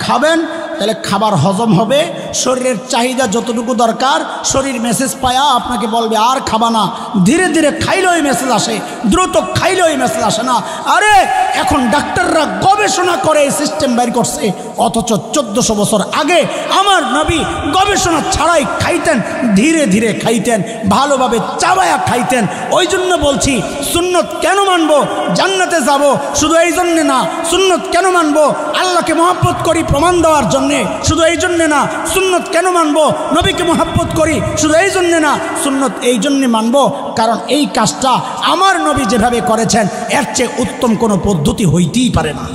খাবেন, তাহলে খাবার হজম হবে। শরীরের চাহিদা যতটুকু দরকার শরীর মেসেজ পায়া আপনাকে বলবে আর খাবা না। ধীরে ধীরে খাইলেই মেসেজ আসে, দ্রুত খাইলেই মেসেজ আসে না। আরে এখন ডাক্তাররা গবেষণা করে এই সিস্টেম বের করছে, অথচ 1400 বছর আগে আমার নবী গবেষণা ছাড়াই খাইতেন, ধীরে ধীরে খাইতেন, ভালোভাবে চাবায়া খাইতেন। ওই জন্য বলছি সুন্নত কেন মানবো? জান্নাতে যাব শুধু এই জন্যে না। সুন্নত কেন মানবো? আল্লাহকে মহব্বত করি প্রমাণ দেওয়ার জন্যে, শুধু এই জন্যে না। সুন্নত কেন মানবো? নবীকে মহব্বত করি শুধু এই জন্যে না। সুন্নত এই জন্যে মানবো কারণ এই কাজটা আমার নবী যেভাবে করেছেন এর চেয়ে উত্তম কোনো পদ্ধতি হইতেই পারে না।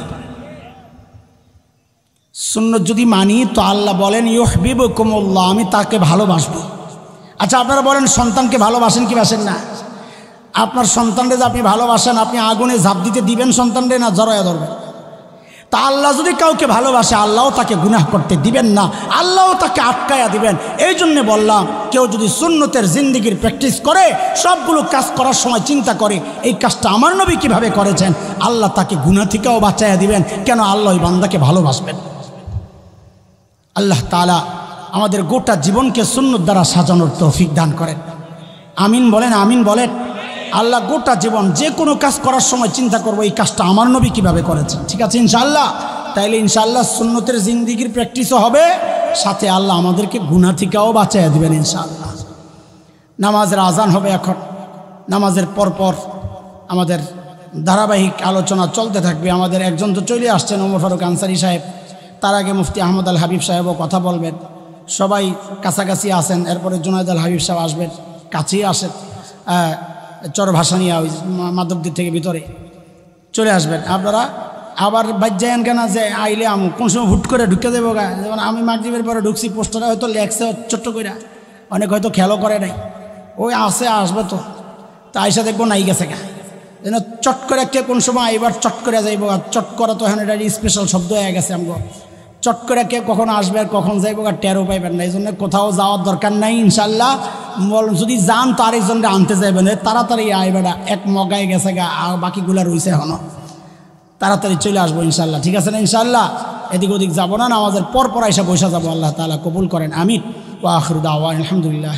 সুন্নত যদি মানি তো আল্লাহ বলেন ইউহিব্বুকুমুল্লাহ, আমি তাকে ভালোবাসবো। আচ্ছা আপনারা বলেন সন্তানকে ভালোবাসেন কি বাসেন না? আপনার সন্তানরে যে আপনি ভালোবাসেন, আপনি আগুনে ঝাঁপ দিতে দিবেন সন্তানরে না জড়ায়া ধরবেন? তা আল্লাহ যদি কাউকে ভালোবাসে আল্লাহও তাকে গুনাহ করতে দিবেন না, আল্লাহও তাকে আটকায়া দিবেন। এই জন্যে বললাম কেউ যদি সুন্নতের জিন্দিগির প্র্যাকটিস করে, সবগুলো কাজ করার সময় চিন্তা করে এই কাজটা আমার নবী কীভাবে করেছেন, আল্লাহ তাকে গুনাহ থেকেও বাঁচাইয়া দিবেন। কেন? আল্লাহ ওই বান্দাকে ভালোবাসবেন। আল্লাহ তাআলা আমাদের গোটা জীবনকে সুন্নত দ্বারা সাজানোর তৌফিক দান করেন। আমিন বলেন, আমিন বলেন। আল্লাহ গোটা জীবন যে কোনো কাজ করার সময় চিন্তা করবো এই কাজটা আমার নবী কীভাবে করেছেন। ঠিক আছে ইনশাআল্লাহ? তাইলে ইনশাআল্লাহ সুন্নতের জিন্দিগির প্র্যাকটিসও হবে, সাথে আল্লাহ আমাদেরকে গুনাহ থেকেও বাঁচাইয়া দিবেন ইনশাআল্লাহ। নামাজের আজান হবে এখন। নামাজের পরপর আমাদের ধারাবাহিক আলোচনা চলতে থাকবে। আমাদের একজন তো চলে আসছেন, ওমর ফারুক আনসারী সাহেব। তার আগে মুফতি আহমদ আল হাবিব সাহেবও কথা বলবেন। সবাই কাছাকাছি আসেন। এরপরে জুনায়দ আল হাবিব সাহেব আসবেন, কাছেই আসেন। চর ভাসানিয়া ওই মাধবদীর থেকে ভিতরে চলে আসবেন। আপনারা আবার বাদ যায়েন কেন যে আইলে আমি কোন সময় হুট করে ঢুকে দেবো গা। যেমন আমি মাগরিবের পরে ঢুকছি, পোস্টারে হয়তো লেখছে ছোট্ট করে, অনেক হয়তো খেয়ালও করে নাই, ওই আসে আসবে তো তা আইসা দেখবো নাই গেছে গা। যেন চট করে কে কোন সময় এবার চট করে যাইব। আর চট করা তো এখন এটা স্পেশাল শব্দ হয়ে গেছে। আমগো চট করে কে কখন আসবে আর কখন যাইব আর টেরও পাইবেন না। এই জন্য কোথাও যাওয়ার দরকার নাই ইনশাল্লাহ। যদি যান তো আরেকজনকে আনতে যাইবেন, তাড়াতাড়ি আইবেটা এক মগায় গেছে গা, আর বাকিগুলা রয়েছে এখনো, তাড়াতাড়ি চলে আসবো ইনশাল্লাহ। ঠিক আছে না ইনশাল্লাহ? এদিক ওদিক যাবো না, নামাজের পর আইসা বসা যাবো। আল্লাহ তাআলা কবুল করেন, আমিন। ওয়া আখিরু দাওয়ানা আলহামদুলিল্লাহ।